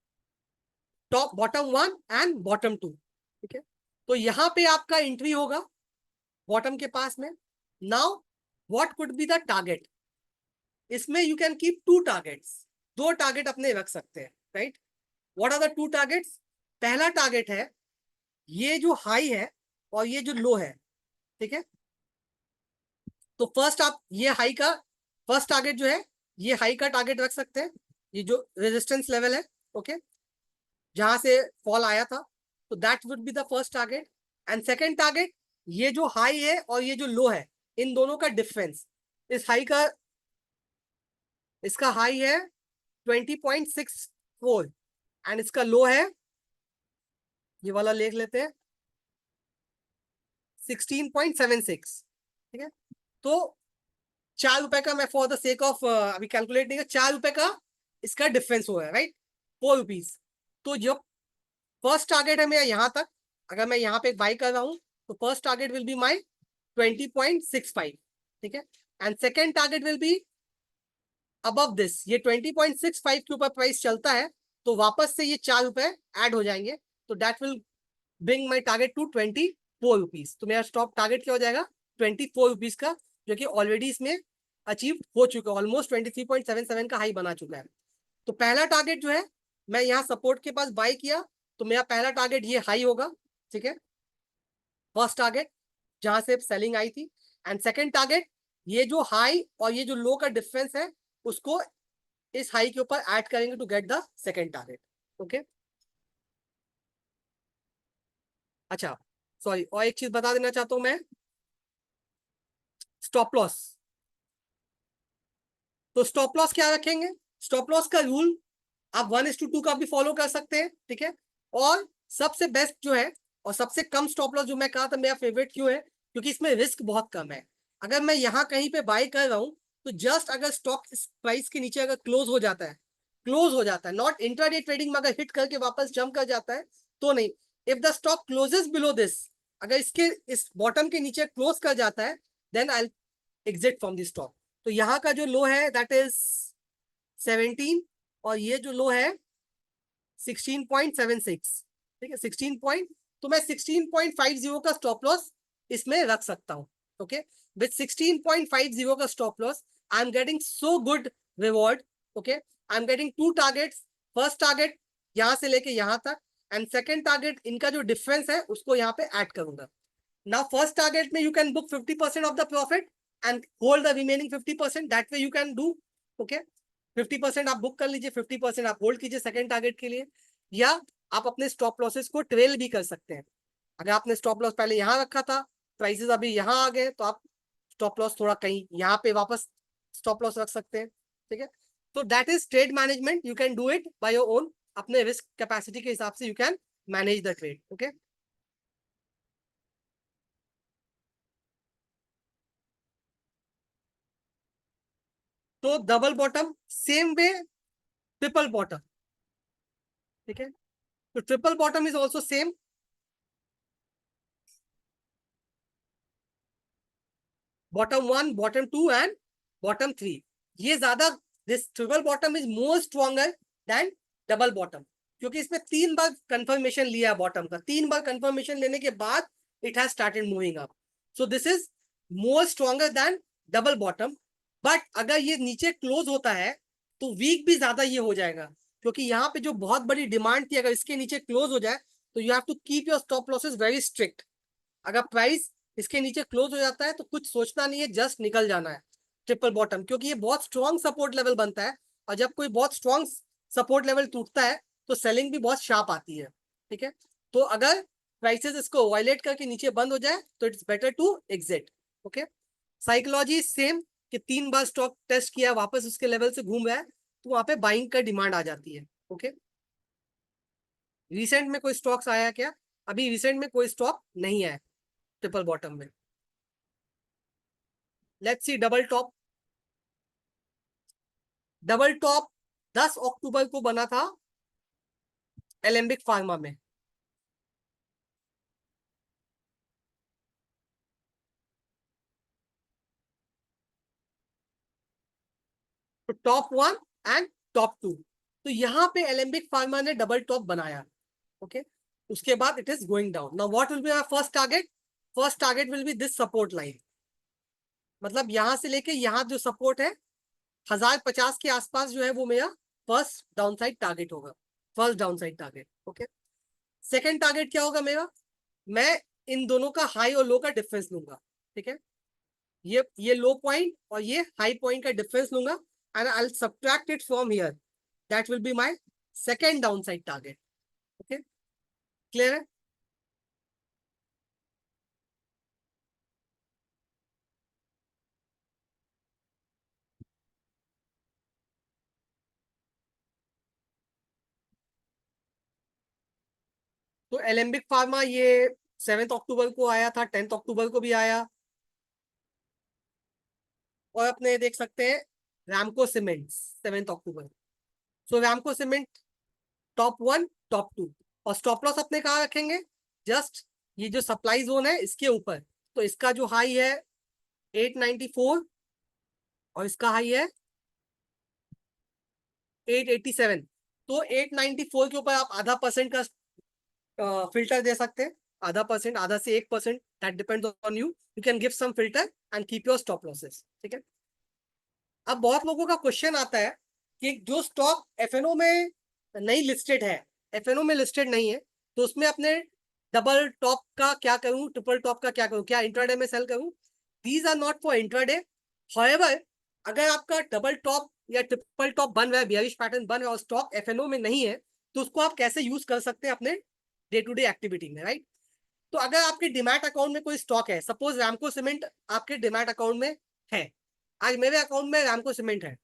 top bottom one and bottom two. ठीक है, तो यहां पे आपका एंट्री होगा बॉटम के पास में। Now what could be the target, इसमें you can keep two targets, दो टारगेट अपने रख सकते हैं। Right, what are the two targets, पहला टारगेट है ये जो हाई है और ये जो लो है। ठीक है, तो फर्स्ट आप ये हाई का फर्स्ट टारगेट जो है ये हाई का टारगेट रख सकते हैं, ये जो रेजिस्टेंस लेवल है। ओके, जहां से फॉल आया था, तो that would be the first target. And second target ये जो हाई है और ये जो लो है इन दोनों का डिफरेंस, इस हाई का, इसका हाई है 20.64 एंड इसका लो है, ये वाला लिख लेते हैं, 16.76। ठीक है, तो 4 रुपए का, मैं फॉर द सेक ऑफ अभी कैलकुलेट नहीं कर, 4 रुपए का इसका डिफरेंस हुआ है। Right, 4 rupees. तो जो फर्स्ट टारगेट है मेरा यहाँ तक, अगर मैं यहाँ पे बाई कर रहा हूँ तो first target will be my 20.65। ठीक है, and second target will be above this, ये 20.65 के ऊपर प्राइस चलता है तो वापस से ये 4 रुपए ऐड हो जाएंगे, तो that will bring my target to 24 rupees. तो मेरा स्टॉप टारगेट क्या हो जाएगा 24 रुपीज का, जो कि ऑलरेडी इसमें अचीव हो चुका है, ऑलमोस्ट 23.77 का हाई बना चुका है। तो पहला टारगेट जो है, मैं यहाँ सपोर्ट के पास बाई किया तो मेरा पहला टारगेट ये हाई होगा। ठीक है, फर्स्ट टारगेट जहां से सेलिंग आई थी, एंड सेकेंड टारगेट ये जो हाई और ये जो लो का डिफरेंस है उसको इस हाई के ऊपर ऐड करेंगे to get the second target. Okay, अच्छा सॉरी, और एक चीज बता देना चाहता हूं मैं, स्टॉप लॉस। तो स्टॉप लॉस क्या रखेंगे, स्टॉप लॉस का रूल आप 1:2 का भी फॉलो कर सकते हैं। ठीक है, और सबसे बेस्ट जो है और सबसे कम स्टॉप लॉस जो मैं कहा था मेरा फेवरेट क्यों है, क्योंकि इसमें रिस्क बहुत कम है। अगर मैं यहाँ कहीं पे बाय कर रहा हूँ तो जस्ट अगर स्टॉक इस प्राइस के नीचे अगर क्लोज हो जाता है, क्लोज हो जाता है, नॉट इंट्राडे ट्रेडिंग में अगर हिट करके वापस जंप कर जाता है तो नहीं। If the stock closes below this, अगर इसके इस बॉटम के नीचे क्लोज कर जाता है then I exit from the stock. तो यहाँ का जो लो है दैट इज 17 और ये जो लो है 16.76। ठीक है, 16 पॉइंट, तो मैं 16.50 का स्टॉप लॉस इसमें रख सकता हूँ। ओके, विथ 16.50 का stop loss I am getting so good reward. Okay, I am getting two targets, first target यहाँ से लेके यहाँ तक एंड सेकेंड टारगेट, इनका जो डिफरेंस है उसको यहाँ पे ऐड करूंगा। नाउ फर्स्ट टारगेट में you can book 50% of the profit and hold the remaining 50%, that way you can do. Okay, 50% आप बुक कर लीजिए, 50% आप होल्ड कीजिए सेकंड टारगेट के लिए, या आप अपने स्टॉप लॉसेस को ट्रेल भी कर सकते हैं। अगर आपने स्टॉप लॉस पहले यहाँ रखा था, प्राइसेस अभी यहाँ आ गए, तो आप स्टॉप लॉस थोड़ा कहीं यहाँ पे वापस स्टॉप लॉस रख सकते हैं। ठीक है, तो that is trade management, you can do it by your own, अपने रिस्क कैपेसिटी के हिसाब से you can manage the trade. Okay, तो double bottom same way triple bottom. ठीक है, तो triple bottom is also same, bottom one, bottom two and bottom three. ये ज्यादा, this triple bottom is more stronger than double bottom, क्योंकि इसमें 3 बार confirmation लिया bottom का, 3 बार कंफर्मेशन लेने के बाद it has started moving up. So this is more stronger than double bottom. But अगर ये नीचे क्लोज होता है तो वीक भी ज्यादा ये हो जाएगा, क्योंकि यहाँ पे जो बहुत बड़ी डिमांड थी, अगर इसके नीचे क्लोज हो जाए तो you have to keep your stop losses very strict. अगर प्राइस इसके नीचे क्लोज हो जाता है तो कुछ सोचना नहीं है, जस्ट निकल जाना है ट्रिपल बॉटम, क्योंकि ये बहुत स्ट्रॉन्ग सपोर्ट लेवल बनता है, और जब कोई बहुत स्ट्रॉन्ग सपोर्ट लेवल टूटता है तो सेलिंग भी बहुत शार्प आती है। ठीक है, तो अगर प्राइसेस इसको वायलेट करके नीचे बंद हो जाए तो it's better to exit. Okay, psychology same, कि 3 बार स्टॉक टेस्ट किया, वापस उसके लेवल से घूम रहा है, तो वहां पे बाइंग का डिमांड आ जाती है। ओके, रिसेंट में कोई स्टॉक्स आया क्या? अभी रिसेंट में कोई स्टॉक नहीं आया ट्रिपल बॉटम में। Let's see double top. Double top 10 अक्टूबर को बना था एलेम्बिक फार्मा में। तो top one and top two, तो यहाँ पे एलेम्बिक फार्मा ने डबल टॉप बनाया। ओके, उसके बाद it is going down. Now what will be our first target? First target will be this support line, मतलब यहां से लेके यहाँ जो सपोर्ट है 1050 के आसपास जो है, वो मेरा फर्स्ट डाउन साइड टारगेट होगा, first down side target. Okay, second target क्या होगा मेरा? मैं इन दोनों का हाई और लो का डिफरेंस लूंगा। ठीक है, ये लो पॉइंट और ये हाई पॉइंट का डिफरेंस लूंगा, and I will subtract it from here, that will be my second downside target. Okay, clear है? तो एलेम्बिक फार्मा ये 7 अक्टूबर को आया था, 10 अक्टूबर को भी आया। और अपने देख सकते हैं रामको cement 7 October. So Ramco cement top one, top two, और स्टॉप लॉस अपने कहाँ रखेंगे? जस्ट ये जो सप्लाई जोन है इसके ऊपर। तो इसका जो हाई है 894, और इसका हाई है 887। तो 894 के ऊपर आप आधा परसेंट का फिल्टर दे सकते हैं, आधा परसेंट, आधा से 1%, that depends on you, you can give some filter and keep your stop losses. ठीक है, अब बहुत लोगों का क्वेश्चन आता है कि जो स्टॉक एफएनओ में नहीं लिस्टेड है, एफएनओ में लिस्टेड नहीं है, तो उसमें अपने डबल टॉप का क्या करूं, ट्रिपल टॉप का क्या करूं, क्या इंट्राडे में सेल करूं? These are not for intraday. However, अगर आपका डबल टॉप या ट्रिपल टॉप बन रहा है, बियरिश पैटर्न बन रहा है और स्टॉक एफएनओ में नहीं है, तो उसको आप कैसे यूज कर सकते हैं अपने डे टू डे एक्टिविटी में, राइट? तो अगर आपके डिमैट अकाउंट में कोई स्टॉक है, सपोज रामको सीमेंट आपके डिमैट अकाउंट में है, आज मेरे अकाउंट में रामको सीमेंट है,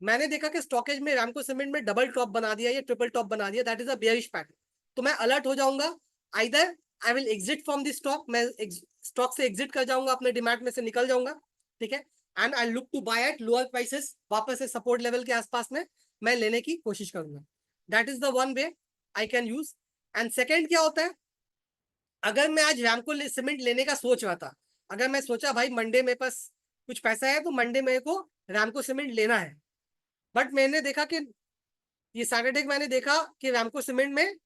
मैंने देखा कि स्टॉकेज में रामको सीमेंट में डबल टॉप बना दिया या ट्रिपल टॉप बना दिया, that is a bearish pattern, तो मैं अलर्ट हो जाऊंगा। Either I will exit from this stock, मैं स्टॉक से एग्जिट कर जाऊंगा, अपने डिमैट में से निकल जाऊंगा। ठीक है, and I look to buy at lower prices, वापस से सपोर्ट लेवल के आसपास में मैं लेने की कोशिश करूंगा। That is the one way I can use. And second क्या होता है, अगर मैं आज रामको सीमेंट लेने का सोच रहा था, अगर मैं सोचा भाई मंडे मेरे पास कुछ पैसा है तो मंडे मेरे को रामको सीमेंट लेना है, बट मैंने देखा कि ये सैटरडे मैंने देखा कि रामको सीमेंट में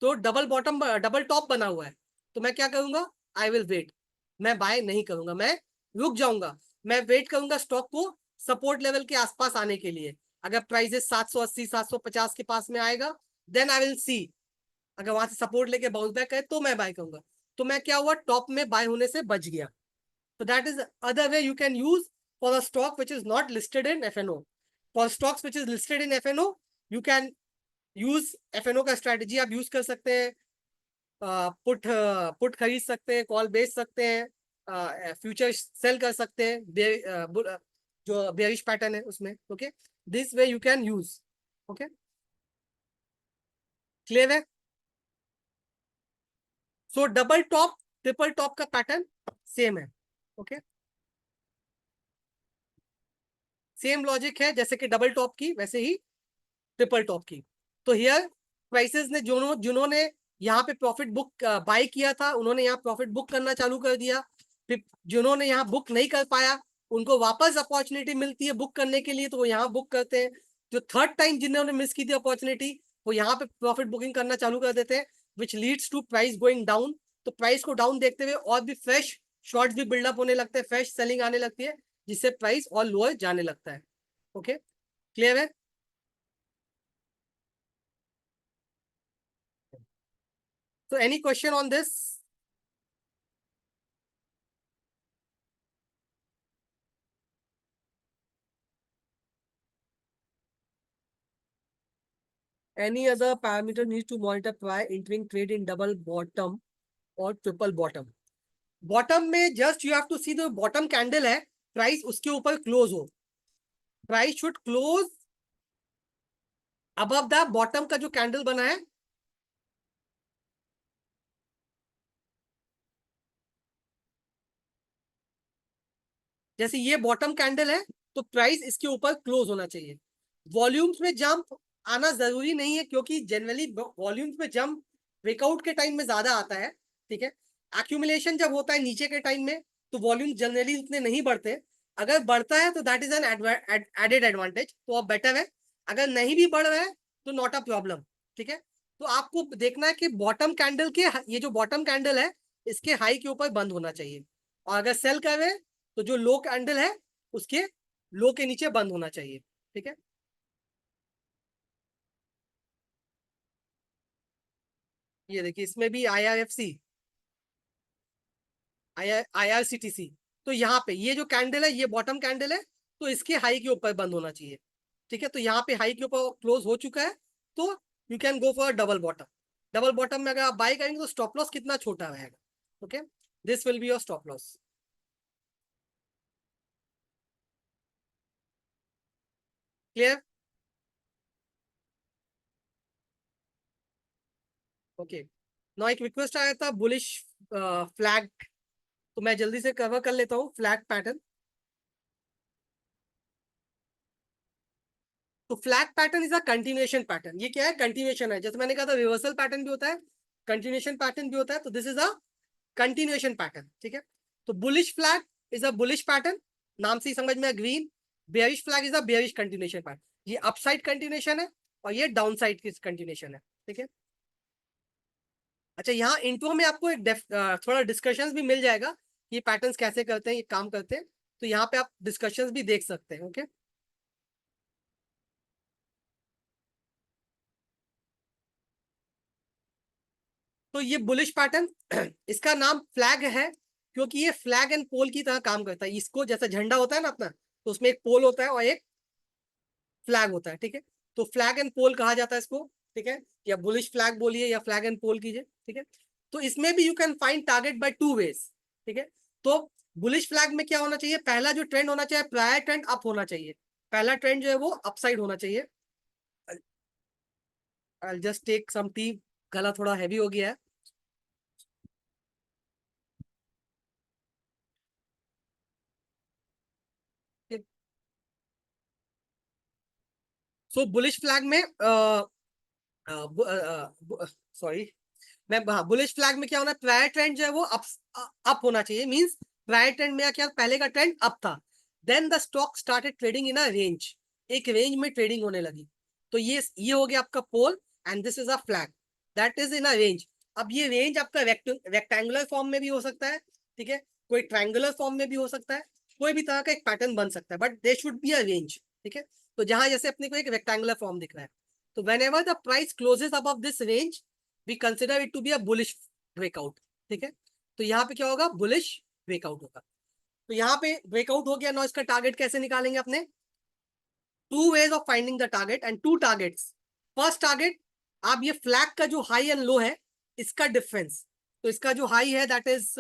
तो डबल बॉटम, डबल टॉप बना हुआ है, तो मैं क्या करूंगा? आई विल वेट, मैं बाय नहीं करूंगा, मैं रुक जाऊंगा, मैं वेट करूंगा स्टॉक को सपोर्ट लेवल के आसपास आने के लिए। अगर प्राइसेस 780 750 के पास में आएगा, देन आई विल सी, अगर वहां से सपोर्ट लेके बाउंस बैक है तो मैं बाय करूंगा। तो मैं क्या हुआ, टॉप में बाय होने से बच गया। तो that is other way you can use for a stock which is not listed in FNO. For stocks which is listed in FNO, you can use FNO का स्ट्रैटेजी आप यूज कर सकते हैं, पुट खरीद सकते हैं, कॉल बेच सकते हैं, फ्यूचर सेल कर सकते हैं, जो बेरिश पैटर्न है उसमें। Okay, this way you can use. Okay, clear है? So double top triple top का पैटर्न सेम है। ओके, सेम लॉजिक है, जैसे कि डबल टॉप की वैसे ही ट्रिपल टॉप की। तो हियर प्राइसेस ने जिन्होंने यहाँ पे प्रॉफिट बुक बाय किया था, उन्होंने यहाँ प्रॉफिट बुक करना चालू कर दिया। फिर जिन्होंने यहाँ बुक नहीं कर पाया, उनको वापस अपॉर्चुनिटी मिलती है बुक करने के लिए, तो वो यहाँ बुक करते हैं। जो थर्ड टाइम जिन्होंने मिस की थी अपॉर्चुनिटी, वो यहाँ पे प्रॉफिट बुकिंग करना चालू कर देते हैं, which leads to price going down. तो प्राइस को डाउन देखते हुए और भी फ्रेश शॉर्ट्स भी बिल्डअप होने लगते हैं, फ्रेश सेलिंग आने लगती है, जिससे प्राइस और लोअर जाने लगता है। ओके, क्लियर है? So any question on this? Any other parameter needs to monitor prior entering trade in double bottom or triple bottom? Bottom में just you have to see the bottom candle है, price उसके ऊपर close हो, price should close above the bottom का जो candle बना है। जैसे ये बॉटम कैंडल है, तो प्राइस इसके ऊपर क्लोज होना चाहिए। वॉल्यूम्स में जंप आना जरूरी नहीं है, क्योंकि जनरली वॉल्यूम्स में जंप ब्रेकआउट के टाइम में ज्यादा आता है। ठीक है, एक्यूमुलेशन जब होता है नीचे के टाइम में, तो वॉल्यूम जनरली उतने नहीं बढ़ते। अगर बढ़ता है तो that is an added advantage, तो अब बेटर है। अगर नहीं भी बढ़ रहा है तो नॉट अ प्रॉब्लम। ठीक है, तो आपको देखना है कि बॉटम कैंडल के, ये जो बॉटम कैंडल है, इसके हाई के ऊपर बंद होना चाहिए। और अगर सेल कर रहे हैं तो जो लो कैंडल है उसके लो के नीचे बंद होना चाहिए। ठीक है, ये देखिए इसमें भी IRFC, IRCTC, तो यहाँ पे ये जो कैंडल है, ये बॉटम कैंडल है, तो इसके हाई के ऊपर बंद होना चाहिए। ठीक है, तो यहाँ पे हाई के ऊपर क्लोज हो चुका है, तो you can go for double bottom. Double bottom में अगर आप बाय करेंगे तो स्टॉप लॉस कितना छोटा रहेगा। Okay, this will be your stop loss. Clear? Okay, now एक रिक्वेस्ट आया था बुलिश फ्लैग, तो मैं जल्दी से कवर कर लेता हूँ फ्लैग पैटर्न। तो flag pattern is a continuation pattern. ये क्या है? कंटिन्यूएशन है। जैसे मैंने कहा था रिवर्सल पैटर्न भी होता है, कंटिन्यूएशन पैटर्न भी होता है, तो this is a continuation pattern. ठीक है, तो bullish flag is a bullish pattern, नाम से ही समझ में। Green bearish flag is a bearish continuation pattern. ये अपसाइड कंटिन्यूएशन है और ये डाउन साइड की कंटिन्यूएशन है। ठीक है, अच्छा, यहाँ इंट्रो में आपको एक थोड़ा डिस्कशंस भी मिल जाएगा, ये पैटर्न्स कैसे करते हैं, ये काम करते हैं, तो यहाँ पे आप डिस्कशंस भी देख सकते हैं। ओके, तो ये बुलिश पैटर्न इसका नाम फ्लैग है, क्योंकि ये फ्लैग एंड पोल की तरह काम करता है। इसको जैसा झंडा होता है ना अपना, तो उसमें एक पोल होता है और एक फ्लैग होता है। ठीक है, तो फ्लैग एंड पोल कहा जाता है इसको। ठीक है, या बुलिश फ्लैग बोलिए या फ्लैग एंड पोल कीजिए। ठीक है, तो इसमें भी you can find target by two ways. ठीक है, तो बुलिश फ्लैग में क्या होना चाहिए? पहला जो ट्रेंड होना चाहिए, प्रायर ट्रेंड अप होना चाहिए। पहला ट्रेंड जो है वो अपसाइड होना चाहिए। I just take some tea, गला थोड़ा हैवी हो गया है। सो बुलिश फ्लैग में सॉरी, मैं बुलिश फ्लैग में क्या होना है? प्रायर ट्रेंड जो है वो अप होना चाहिए। मींस प्रायर ट्रेंड में क्या, पहले का ट्रेंड अप था, then the stock started trading in a range, एक रेंज में ट्रेडिंग होने लगी। तो ये हो गया आपका pole, and this is a flag that is in a range. अब ये रेंज आपका रेक्टेंगुलर फॉर्म में भी हो सकता है, ठीक है, कोई ट्रायंगुलर फॉर्म में भी हो सकता है, कोई भी तरह का एक पैटर्न बन सकता है, but they should be a range. ठीक है, तो जहां जैसे अपने को एक रेक्टेंगुलर फॉर्म दिख रहा है, तो whenever the price closes above this range, we consider it to be a bullish breakout। ठीक है, तो यहाँ पे क्या होगा? बुलिश ब्रेकआउट होगा। तो यहाँ पे ब्रेकआउट हो गया ना, इसका टारगेट कैसे निकालेंगे अपने? Two ways of finding the target, and two targets first target, आप ये फ्लैग का जो हाई एंड लो है इसका डिफरेंस, तो इसका जो हाई है दैट इज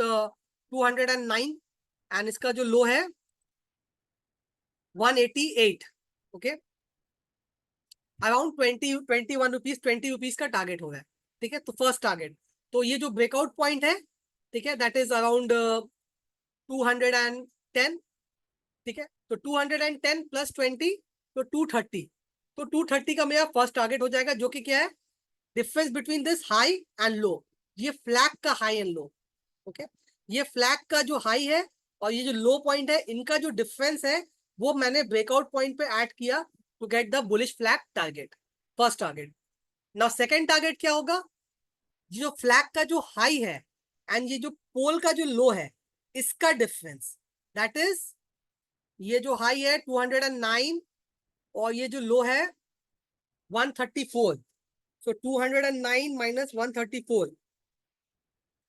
209 एंड इसका जो लो है 188, ओके, अराउंड 21 रुपीज, 20 रुपीज का टारगेट हो रहा है, ठीक है। तो फर्स्ट टारगेट, तो ये जो ब्रेकआउट पॉइंट है, ठीक है, दैट इज अराउंड 210, ठीक है। तो 210 प्लस 20, तो 230, तो 230 का मेरा फर्स्ट टारगेट हो जाएगा, जो कि क्या है, difference between this high and लो, ये फ्लैग का हाई एंड लो, ओके। ये फ्लैग का जो हाई है और ये जो लो पॉइंट है, इनका जो डिफरेंस है वो मैंने ब्रेकआउट पॉइंट पे ऐड किया to get the bullish flag target, first target. Now second target क्या होगा, जो फ्लैग का जो हाई है एंड ये जो पोल का जो लो है, इसका डिफरेंस, दैट इज ये जो हाई है 209 और ये जो लो है 134, so 209 minus 134,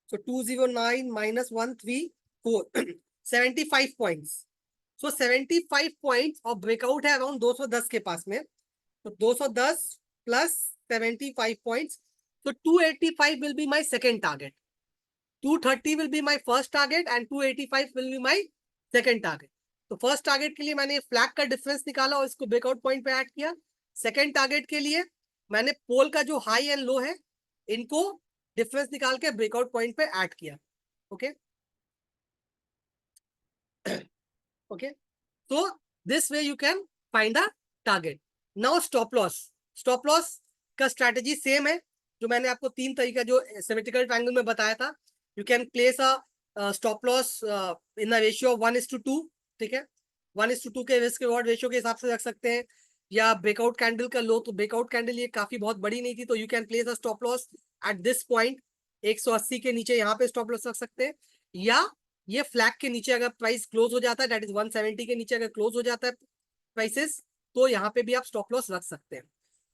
so 209 minus 134 75 points, so 75 points और ब्रेकआउट है अराउंड 210 के पास में, तो 210 plus 75 points, so 285 will be my second target, 230 will be my first target and 285 will be my second target। तो फर्स्ट टारगेट के लिए मैंने फ्लैग का डिफरेंस निकाला और इसको ब्रेकआउट पॉइंट पे ऐड किया। सेकंड टारगेट के लिए मैंने पोल का जो हाई एंड लो है इनको डिफरेंस निकाल के ब्रेकआउट पॉइंट पे ऐड किया, okay okay. so this way you can find the target। now stop loss, stop loss का स्ट्रैटेजी सेम है जो मैंने आपको तीन तरीका जो सिमेट्रिकल ट्रायंगल में बताया था। You can place a stop loss in the ratio 1:2, ठीक है, 1:2 के रिस्क रिवॉर्ड रेशियो के हिसाब से रख सकते हैं, या ब्रेकआउट कैंडल का लो, तो ब्रेकआउट कैंडल ये काफी बहुत बड़ी नहीं थी, तो you can place a stop loss at this point 180 के नीचे, यहाँ पे स्टॉप लॉस रख सकते हैं, या ये फ्लैग के नीचे अगर प्राइस क्लोज हो जाता है, दैट इज 170 के नीचे अगर क्लोज हो जाता है प्राइसेस, तो यहाँ पे भी आप स्टॉप लॉस रख सकते हैं।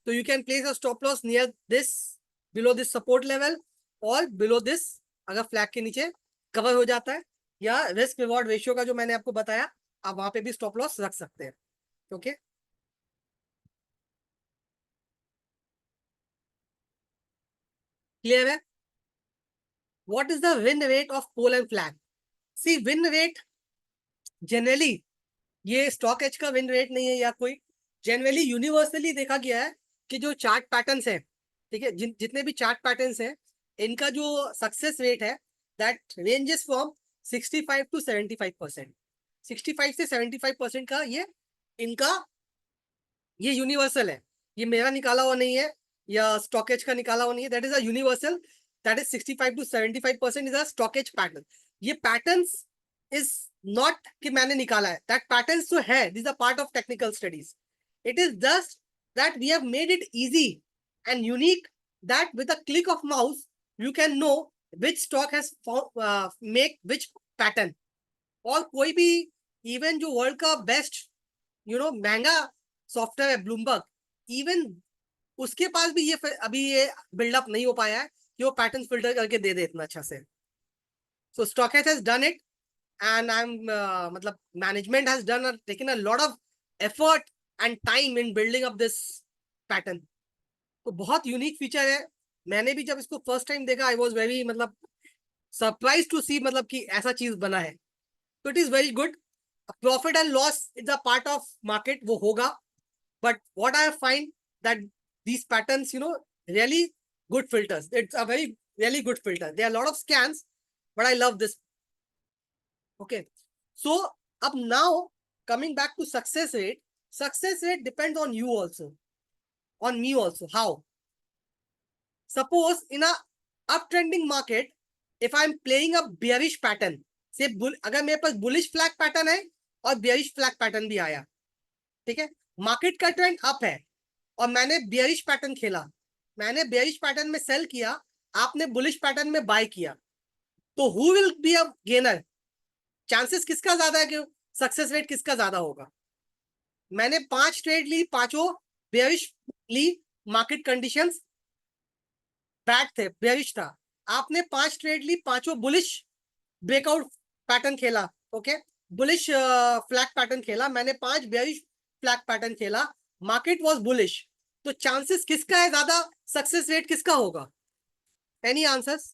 तो you can place a stop loss near this, below this support level, और बिलो दिस अगर फ्लैग के नीचे कवर हो जाता है, या रिस्क रिवॉर्ड रेशियो का जो मैंने आपको बताया, आप वहां पे भी स्टॉप लॉस रख सकते हैं, ओके। क्लियर है? What is the win rate of pole and flag? See win rate generally, ये स्टॉक एज का विन रेट नहीं है या कोई, जनरली यूनिवर्सली देखा गया है कि जो चार्ट पैटर्न्स है, ठीक है, जितने भी चार्ट पैटर्न्स हैं, इनका जो सक्सेस रेट है दैट रेंजेस फ्रॉम 65 to 75%, 65 से 75% का ये इनका, ये यूनिवर्सल है, ये मेरा निकाला हुआ नहीं है या स्टॉकेज का निकाला हुआ नहीं है, that is a universal, that is 65 to 75% is a StockEdge pattern. ये पैटर्न्स इज नॉट कि मैंने निकाला है, दैट पैटर्न्स जो है this a part of technical studies, it is just that we have made it easy and unique, that with a click of mouse you can know which stock has make which pattern। और कोई भी even जो world का best महंगा software है Bloomberg, even उसके पास भी ये अभी ये बिल्डअप नहीं हो पाया है कि वो पैटर्न फिल्टर करके दे दे इतना अच्छा से। So StockEdge has done it and I am मतलब management has done taken a lot of effort and time in building up this pattern. तो बहुत यूनिक फीचर है, मैंने भी जब इसको फर्स्ट टाइम देखा आई वाज वेरी मतलब सरप्राइज टू सी मतलब कि ऐसा चीज बना है, तो it is very good. Profit and loss is a part of market, वो होगा, but what I find that these patterns, really good filters. It's a very really good filter. There are a lot of scans, but I love this. Okay, so up now coming back to success rate. Success rate depends on you also, on me also. How? Suppose in a uptrending market, if I'm playing a bearish pattern, say अगर मेरे पास bullish flag pattern है और bearish flag pattern भी आया, ठीक है, market का trend up है और मैंने बेयरिश पैटर्न खेला, मैंने बेयरिश पैटर्न में सेल किया, आपने बुलिश पैटर्न में बाय किया, तो who will be a gainer? Chances किसका ज्यादा है कि सक्सेस रेट किसका ज्यादा होगा? मैंने 5 ट्रेड ली, पांचों बेयरिश ली, मार्केट कंडीशंस बैड थे, बेयरिश था। आपने 5 ट्रेड ली, पांचों बुलिश ब्रेकआउट पैटर्न खेला, ओके, बुलिश फ्लैग पैटर्न खेला, मैंने 5 बेयरिश फ्लैग पैटर्न खेला, मार्केट वाज बुलिश, तो चांसेस किसका है ज्यादा, सक्सेस रेट किसका होगा? Any answers?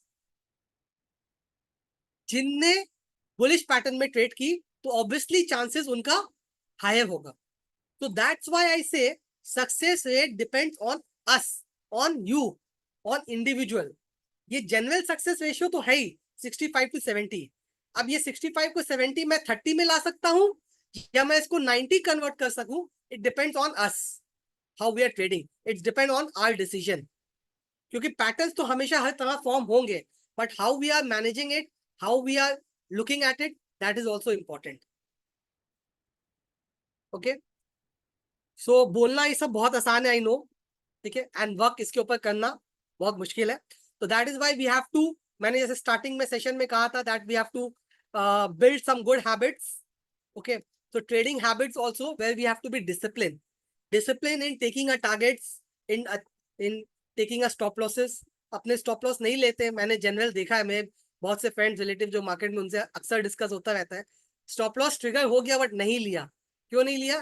जिनने बुलिश पैटर्न में ट्रेड की तो ऑब्वियसली चांसेस उनका हायर होगा. तो दैट्स व्हाई आई से success rate depends on us, on you, on individual. ये जनरल सक्सेस रेशियो तो है ही 65 to 70. अब ये 65 को 70 मैं 30 में ला सकता हूं या मैं इसको 90 कन्वर्ट कर सकूं. It depends on us, how we are trading. It's depend on our decision. क्योंकि पैटर्न्स तो हमेशा हर तरह फॉर्म होंगे, but how we are managing it, how we are looking at it, that is also important. Okay, so बोलना ये सब बहुत आसान है, आई नो. ठीक है, एंड वर्क इसके ऊपर करना बहुत मुश्किल है. तो that is why we have to, मैंने जैसे स्टार्टिंग में सेशन में कहा था that we have to build some good habits. Okay, so trading habits also where we have to be disciplined in taking a targets, in taking a stop losses. अपने stop loss नहीं लेते. मैंने general देखा है, मैं बहुत से friends relative जो मार्केट में, उनसे अक्सर डिस्कस होता रहता है. स्टॉप लॉस ट्रिगर हो गया बट नहीं लिया. क्यों नहीं लिया?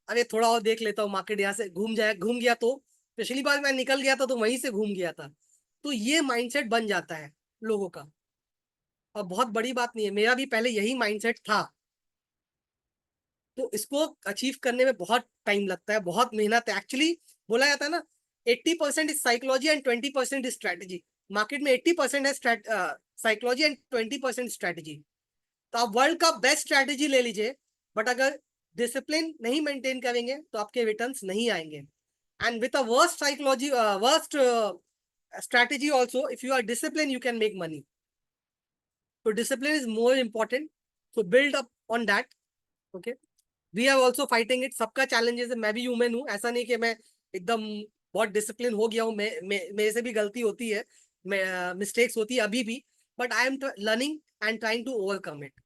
अरे थोड़ा और देख लेता हूँ, मार्केट यहाँ से घूम गया तो. पिछली बार मैं निकल गया था तो वहीं से घूम गया था. तो ये माइंडसेट बन जाता है लोगों का, और बहुत बड़ी बात नहीं है. मेरा भी पहले यही माइंडसेट था. तो इसको अचीव करने में बहुत टाइम लगता है, बहुत मेहनत है. एक्चुअली बोला जाता है ना, 80% is psychology and 20% is strategy. Market में 80% है साइकोलॉजी एंड 20% स्ट्रैटेजी. तो आप वर्ल्ड का बेस्ट स्ट्रैटेजी ले लीजिए, बट अगर डिसिप्लिन नहीं मेंटेन करेंगे तो आपके रिटर्न्स नहीं आएंगे. And with a worst psychology, worst strategy also, if you are disciplined you can make money. So discipline is more important, so build up on that. Okay, we are also fighting it. सबका challenges है, मैं भी human हूँ. ऐसा नहीं कि मैं एकदम बहुत डिसिप्लिन हो गया हूँ. मेरे से भी गलती होती है, मिस्टेक्स होती है अभी भी, but I am learning and trying to overcome it.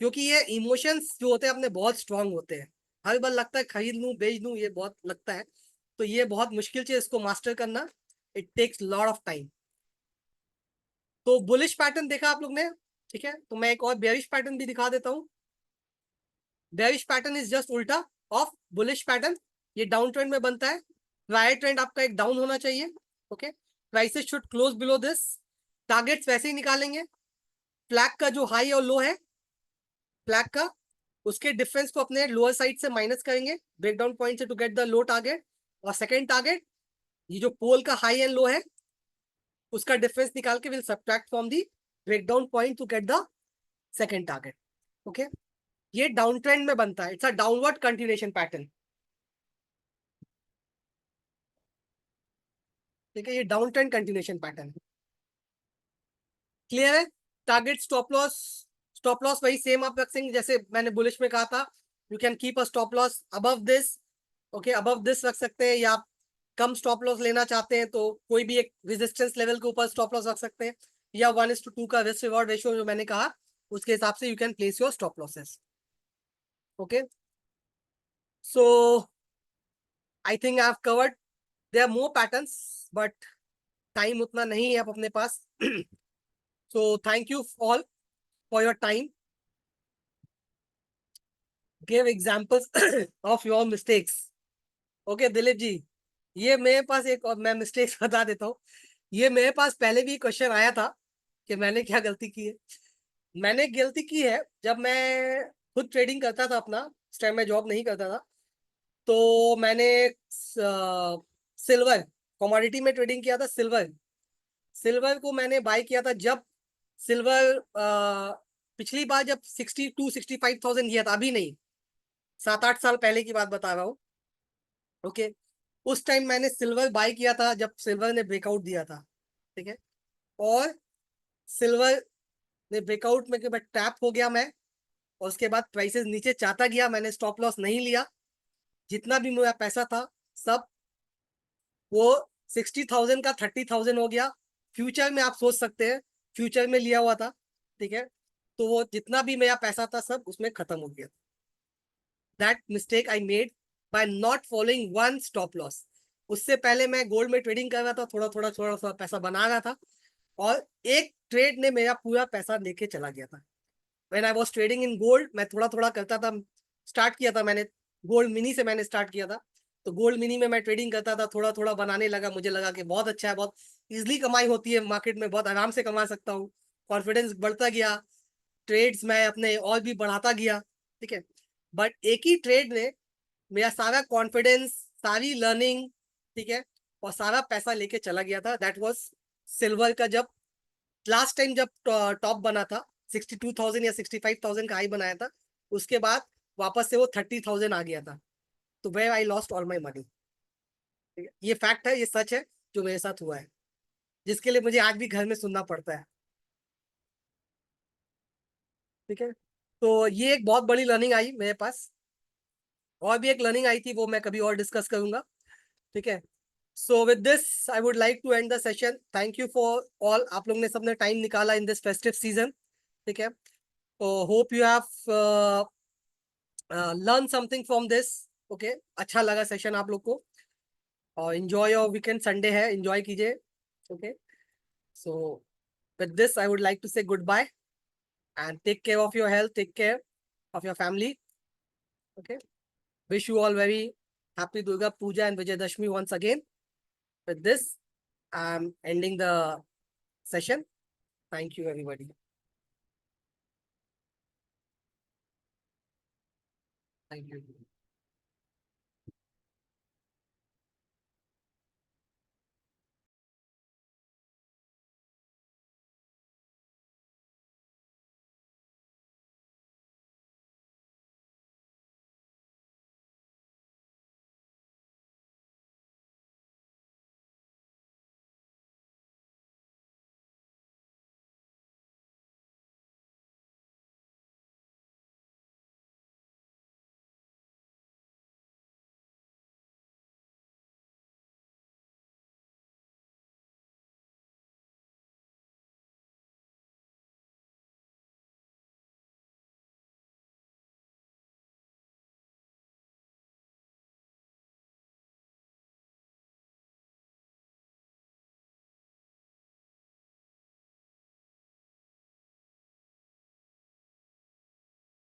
क्योंकि ये इमोशंस जो होते हैं अपने बहुत स्ट्रांग होते हैं. हर बार लगता है खरीद लूं बेच दूं, ये बहुत लगता है. तो ये बहुत मुश्किल चीज, इसको मास्टर करना, it takes lot of time. तो बुलिश पैटर्न देखा आप लोग ने. ठीक है, तो मैं एक और बेयरिश पैटर्न भी दिखा देता हूँ. बेयरिश पैटर्न इज जस्ट उल्टा ऑफ बुलिश पैटर्न. ये डाउन ट्रेंड में बनता है. प्रायर ट्रेंड आपका एक डाउन होना चाहिए. Okay, prices should close below this. Targets वैसे ही निकालेंगे. फ्लैग का जो हाई और लो है, फ्लैग का, उसके डिफरेंस को अपने लोअर साइड से माइनस करेंगे ब्रेकडाउन पॉइंट से to get the low target. और सेकंड टारगेट, ये जो पोल का हाई एंड लो है, उसका डिफरेंस निकाल के will subtract from the breakdown point to get the second target. Okay, ये डाउन ट्रेंड में बनता है. It's a downward continuation pattern. ठीक है, ये डाउन ट्रेंड कंटिन्यूएशन पैटर्न है. क्लियर है? टारगेट स्टॉप लॉस वही सेम आप रख सकते, जैसे मैंने बुलिश में कहा था. You can keep a stop loss above this. Okay, above this रख सकते हैं, या आप कम स्टॉप लॉस लेना चाहते हैं तो कोई भी एक रेजिस्टेंस लेवल के ऊपर स्टॉप लॉस रख सकते हैं, या 1:2 का रिस्क रिवॉर्ड रेशियो जो मैंने कहा, उसके हिसाब से you can place your stop losses. Okay, so I think I have covered. There are more patterns but time उतना नहीं है अब अपने पास. So thank you all for your time. Give examples of your mistakes. Okay Dilip ji, ये मेरे पास एक और मैं मिस्टेक्स बता देता हूँ. ये मेरे पास पहले भी क्वेश्चन आया था कि मैंने क्या गलती की है. मैंने गलती की है जब मैं खुद ट्रेडिंग करता था अपना, उस टाइम मैं जॉब नहीं करता था. तो मैंने सिल्वर कमोडिटी में ट्रेडिंग किया था. सिल्वर सिल्वर को मैंने बाय किया था जब सिल्वर पिछली बार जब 62-65,000 गया था. अभी नहीं, 7-8 साल पहले की बात बता रहा हूँ. ओके, उस टाइम मैंने सिल्वर बाय किया था जब सिल्वर ने ब्रेकआउट दिया था. ठीक है, और सिल्वर ने ब्रेकआउट में के बाद टैप हो गया मैं, और उसके बाद प्राइसेस नीचे जाता गया. मैंने स्टॉप लॉस नहीं लिया. जितना भी मेरा पैसा था सब वो 60,000 का 30,000 हो गया. फ्यूचर में आप सोच सकते हैं, फ्यूचर में लिया हुआ था. ठीक है, तो वो जितना भी मेरा पैसा था सब उसमें खत्म हो गया. That mistake I made by not following one stop loss. उससे पहले मैं गोल्ड में ट्रेडिंग कर रहा था, थोड़ा थोड़ा पैसा बना रहा था, और एक ट्रेड ने मेरा पूरा पैसा लेके चला गया था. When I was trading in gold, मैं थोड़ा थोड़ा करता था. स्टार्ट किया था मैंने गोल्ड मिनी से, मैंने स्टार्ट किया था. तो गोल्ड मिनी में मैं ट्रेडिंग करता था, थोड़ा थोड़ा बनाने लगा, मुझे लगा कि बहुत अच्छा है, बहुत इजिली कमाई होती है मार्केट में, बहुत आराम से कमा सकता हूँ। कॉन्फिडेंस बढ़ता गया, ट्रेड्स मैं अपने और भी बढ़ाता गया, ठीक है। बट एक ही ट्रेड ने मेरा सारा कॉन्फिडेंस, सारी लर्निंग, ठीक है, और सारा पैसा लेके चला गया था। दैट वाज सिल्वर का, जब लास्ट टाइम जब टॉप बना था 62,000 या 65,000 का हाई बनाया था, उसके बाद वापस से वो 30,000 आ गया था। तो वे I lost all my money. ये फैक्ट है, ये सच है जो मेरे साथ हुआ है, जिसके लिए मुझे आज भी घर में सुनना पड़ता है, ठीक है। तो ये एक बहुत बड़ी लर्निंग आई मेरे पास। और भी एक लर्निंग आई थी, वो मैं कभी और डिस्कस करूंगा, ठीक है। So with this I would like to end the session. Thank you for all, आप लोग ने सबने टाइम निकाला इन दिस फेस्टिव सीजन, ठीक है। तो hope you have learn something from this, okay. अच्छा लगा सेशन आप लोग को, और एंजॉय योर वीकेंड, संडे है, एंजॉय कीजिए, okay. So with this I would like to say goodbye and take care of your health, take care of your family, okay. Wish you all very happy Durga Puja and Vijayadashmi once again. With this, I'm ending the session. Thank you, everybody. Thank you.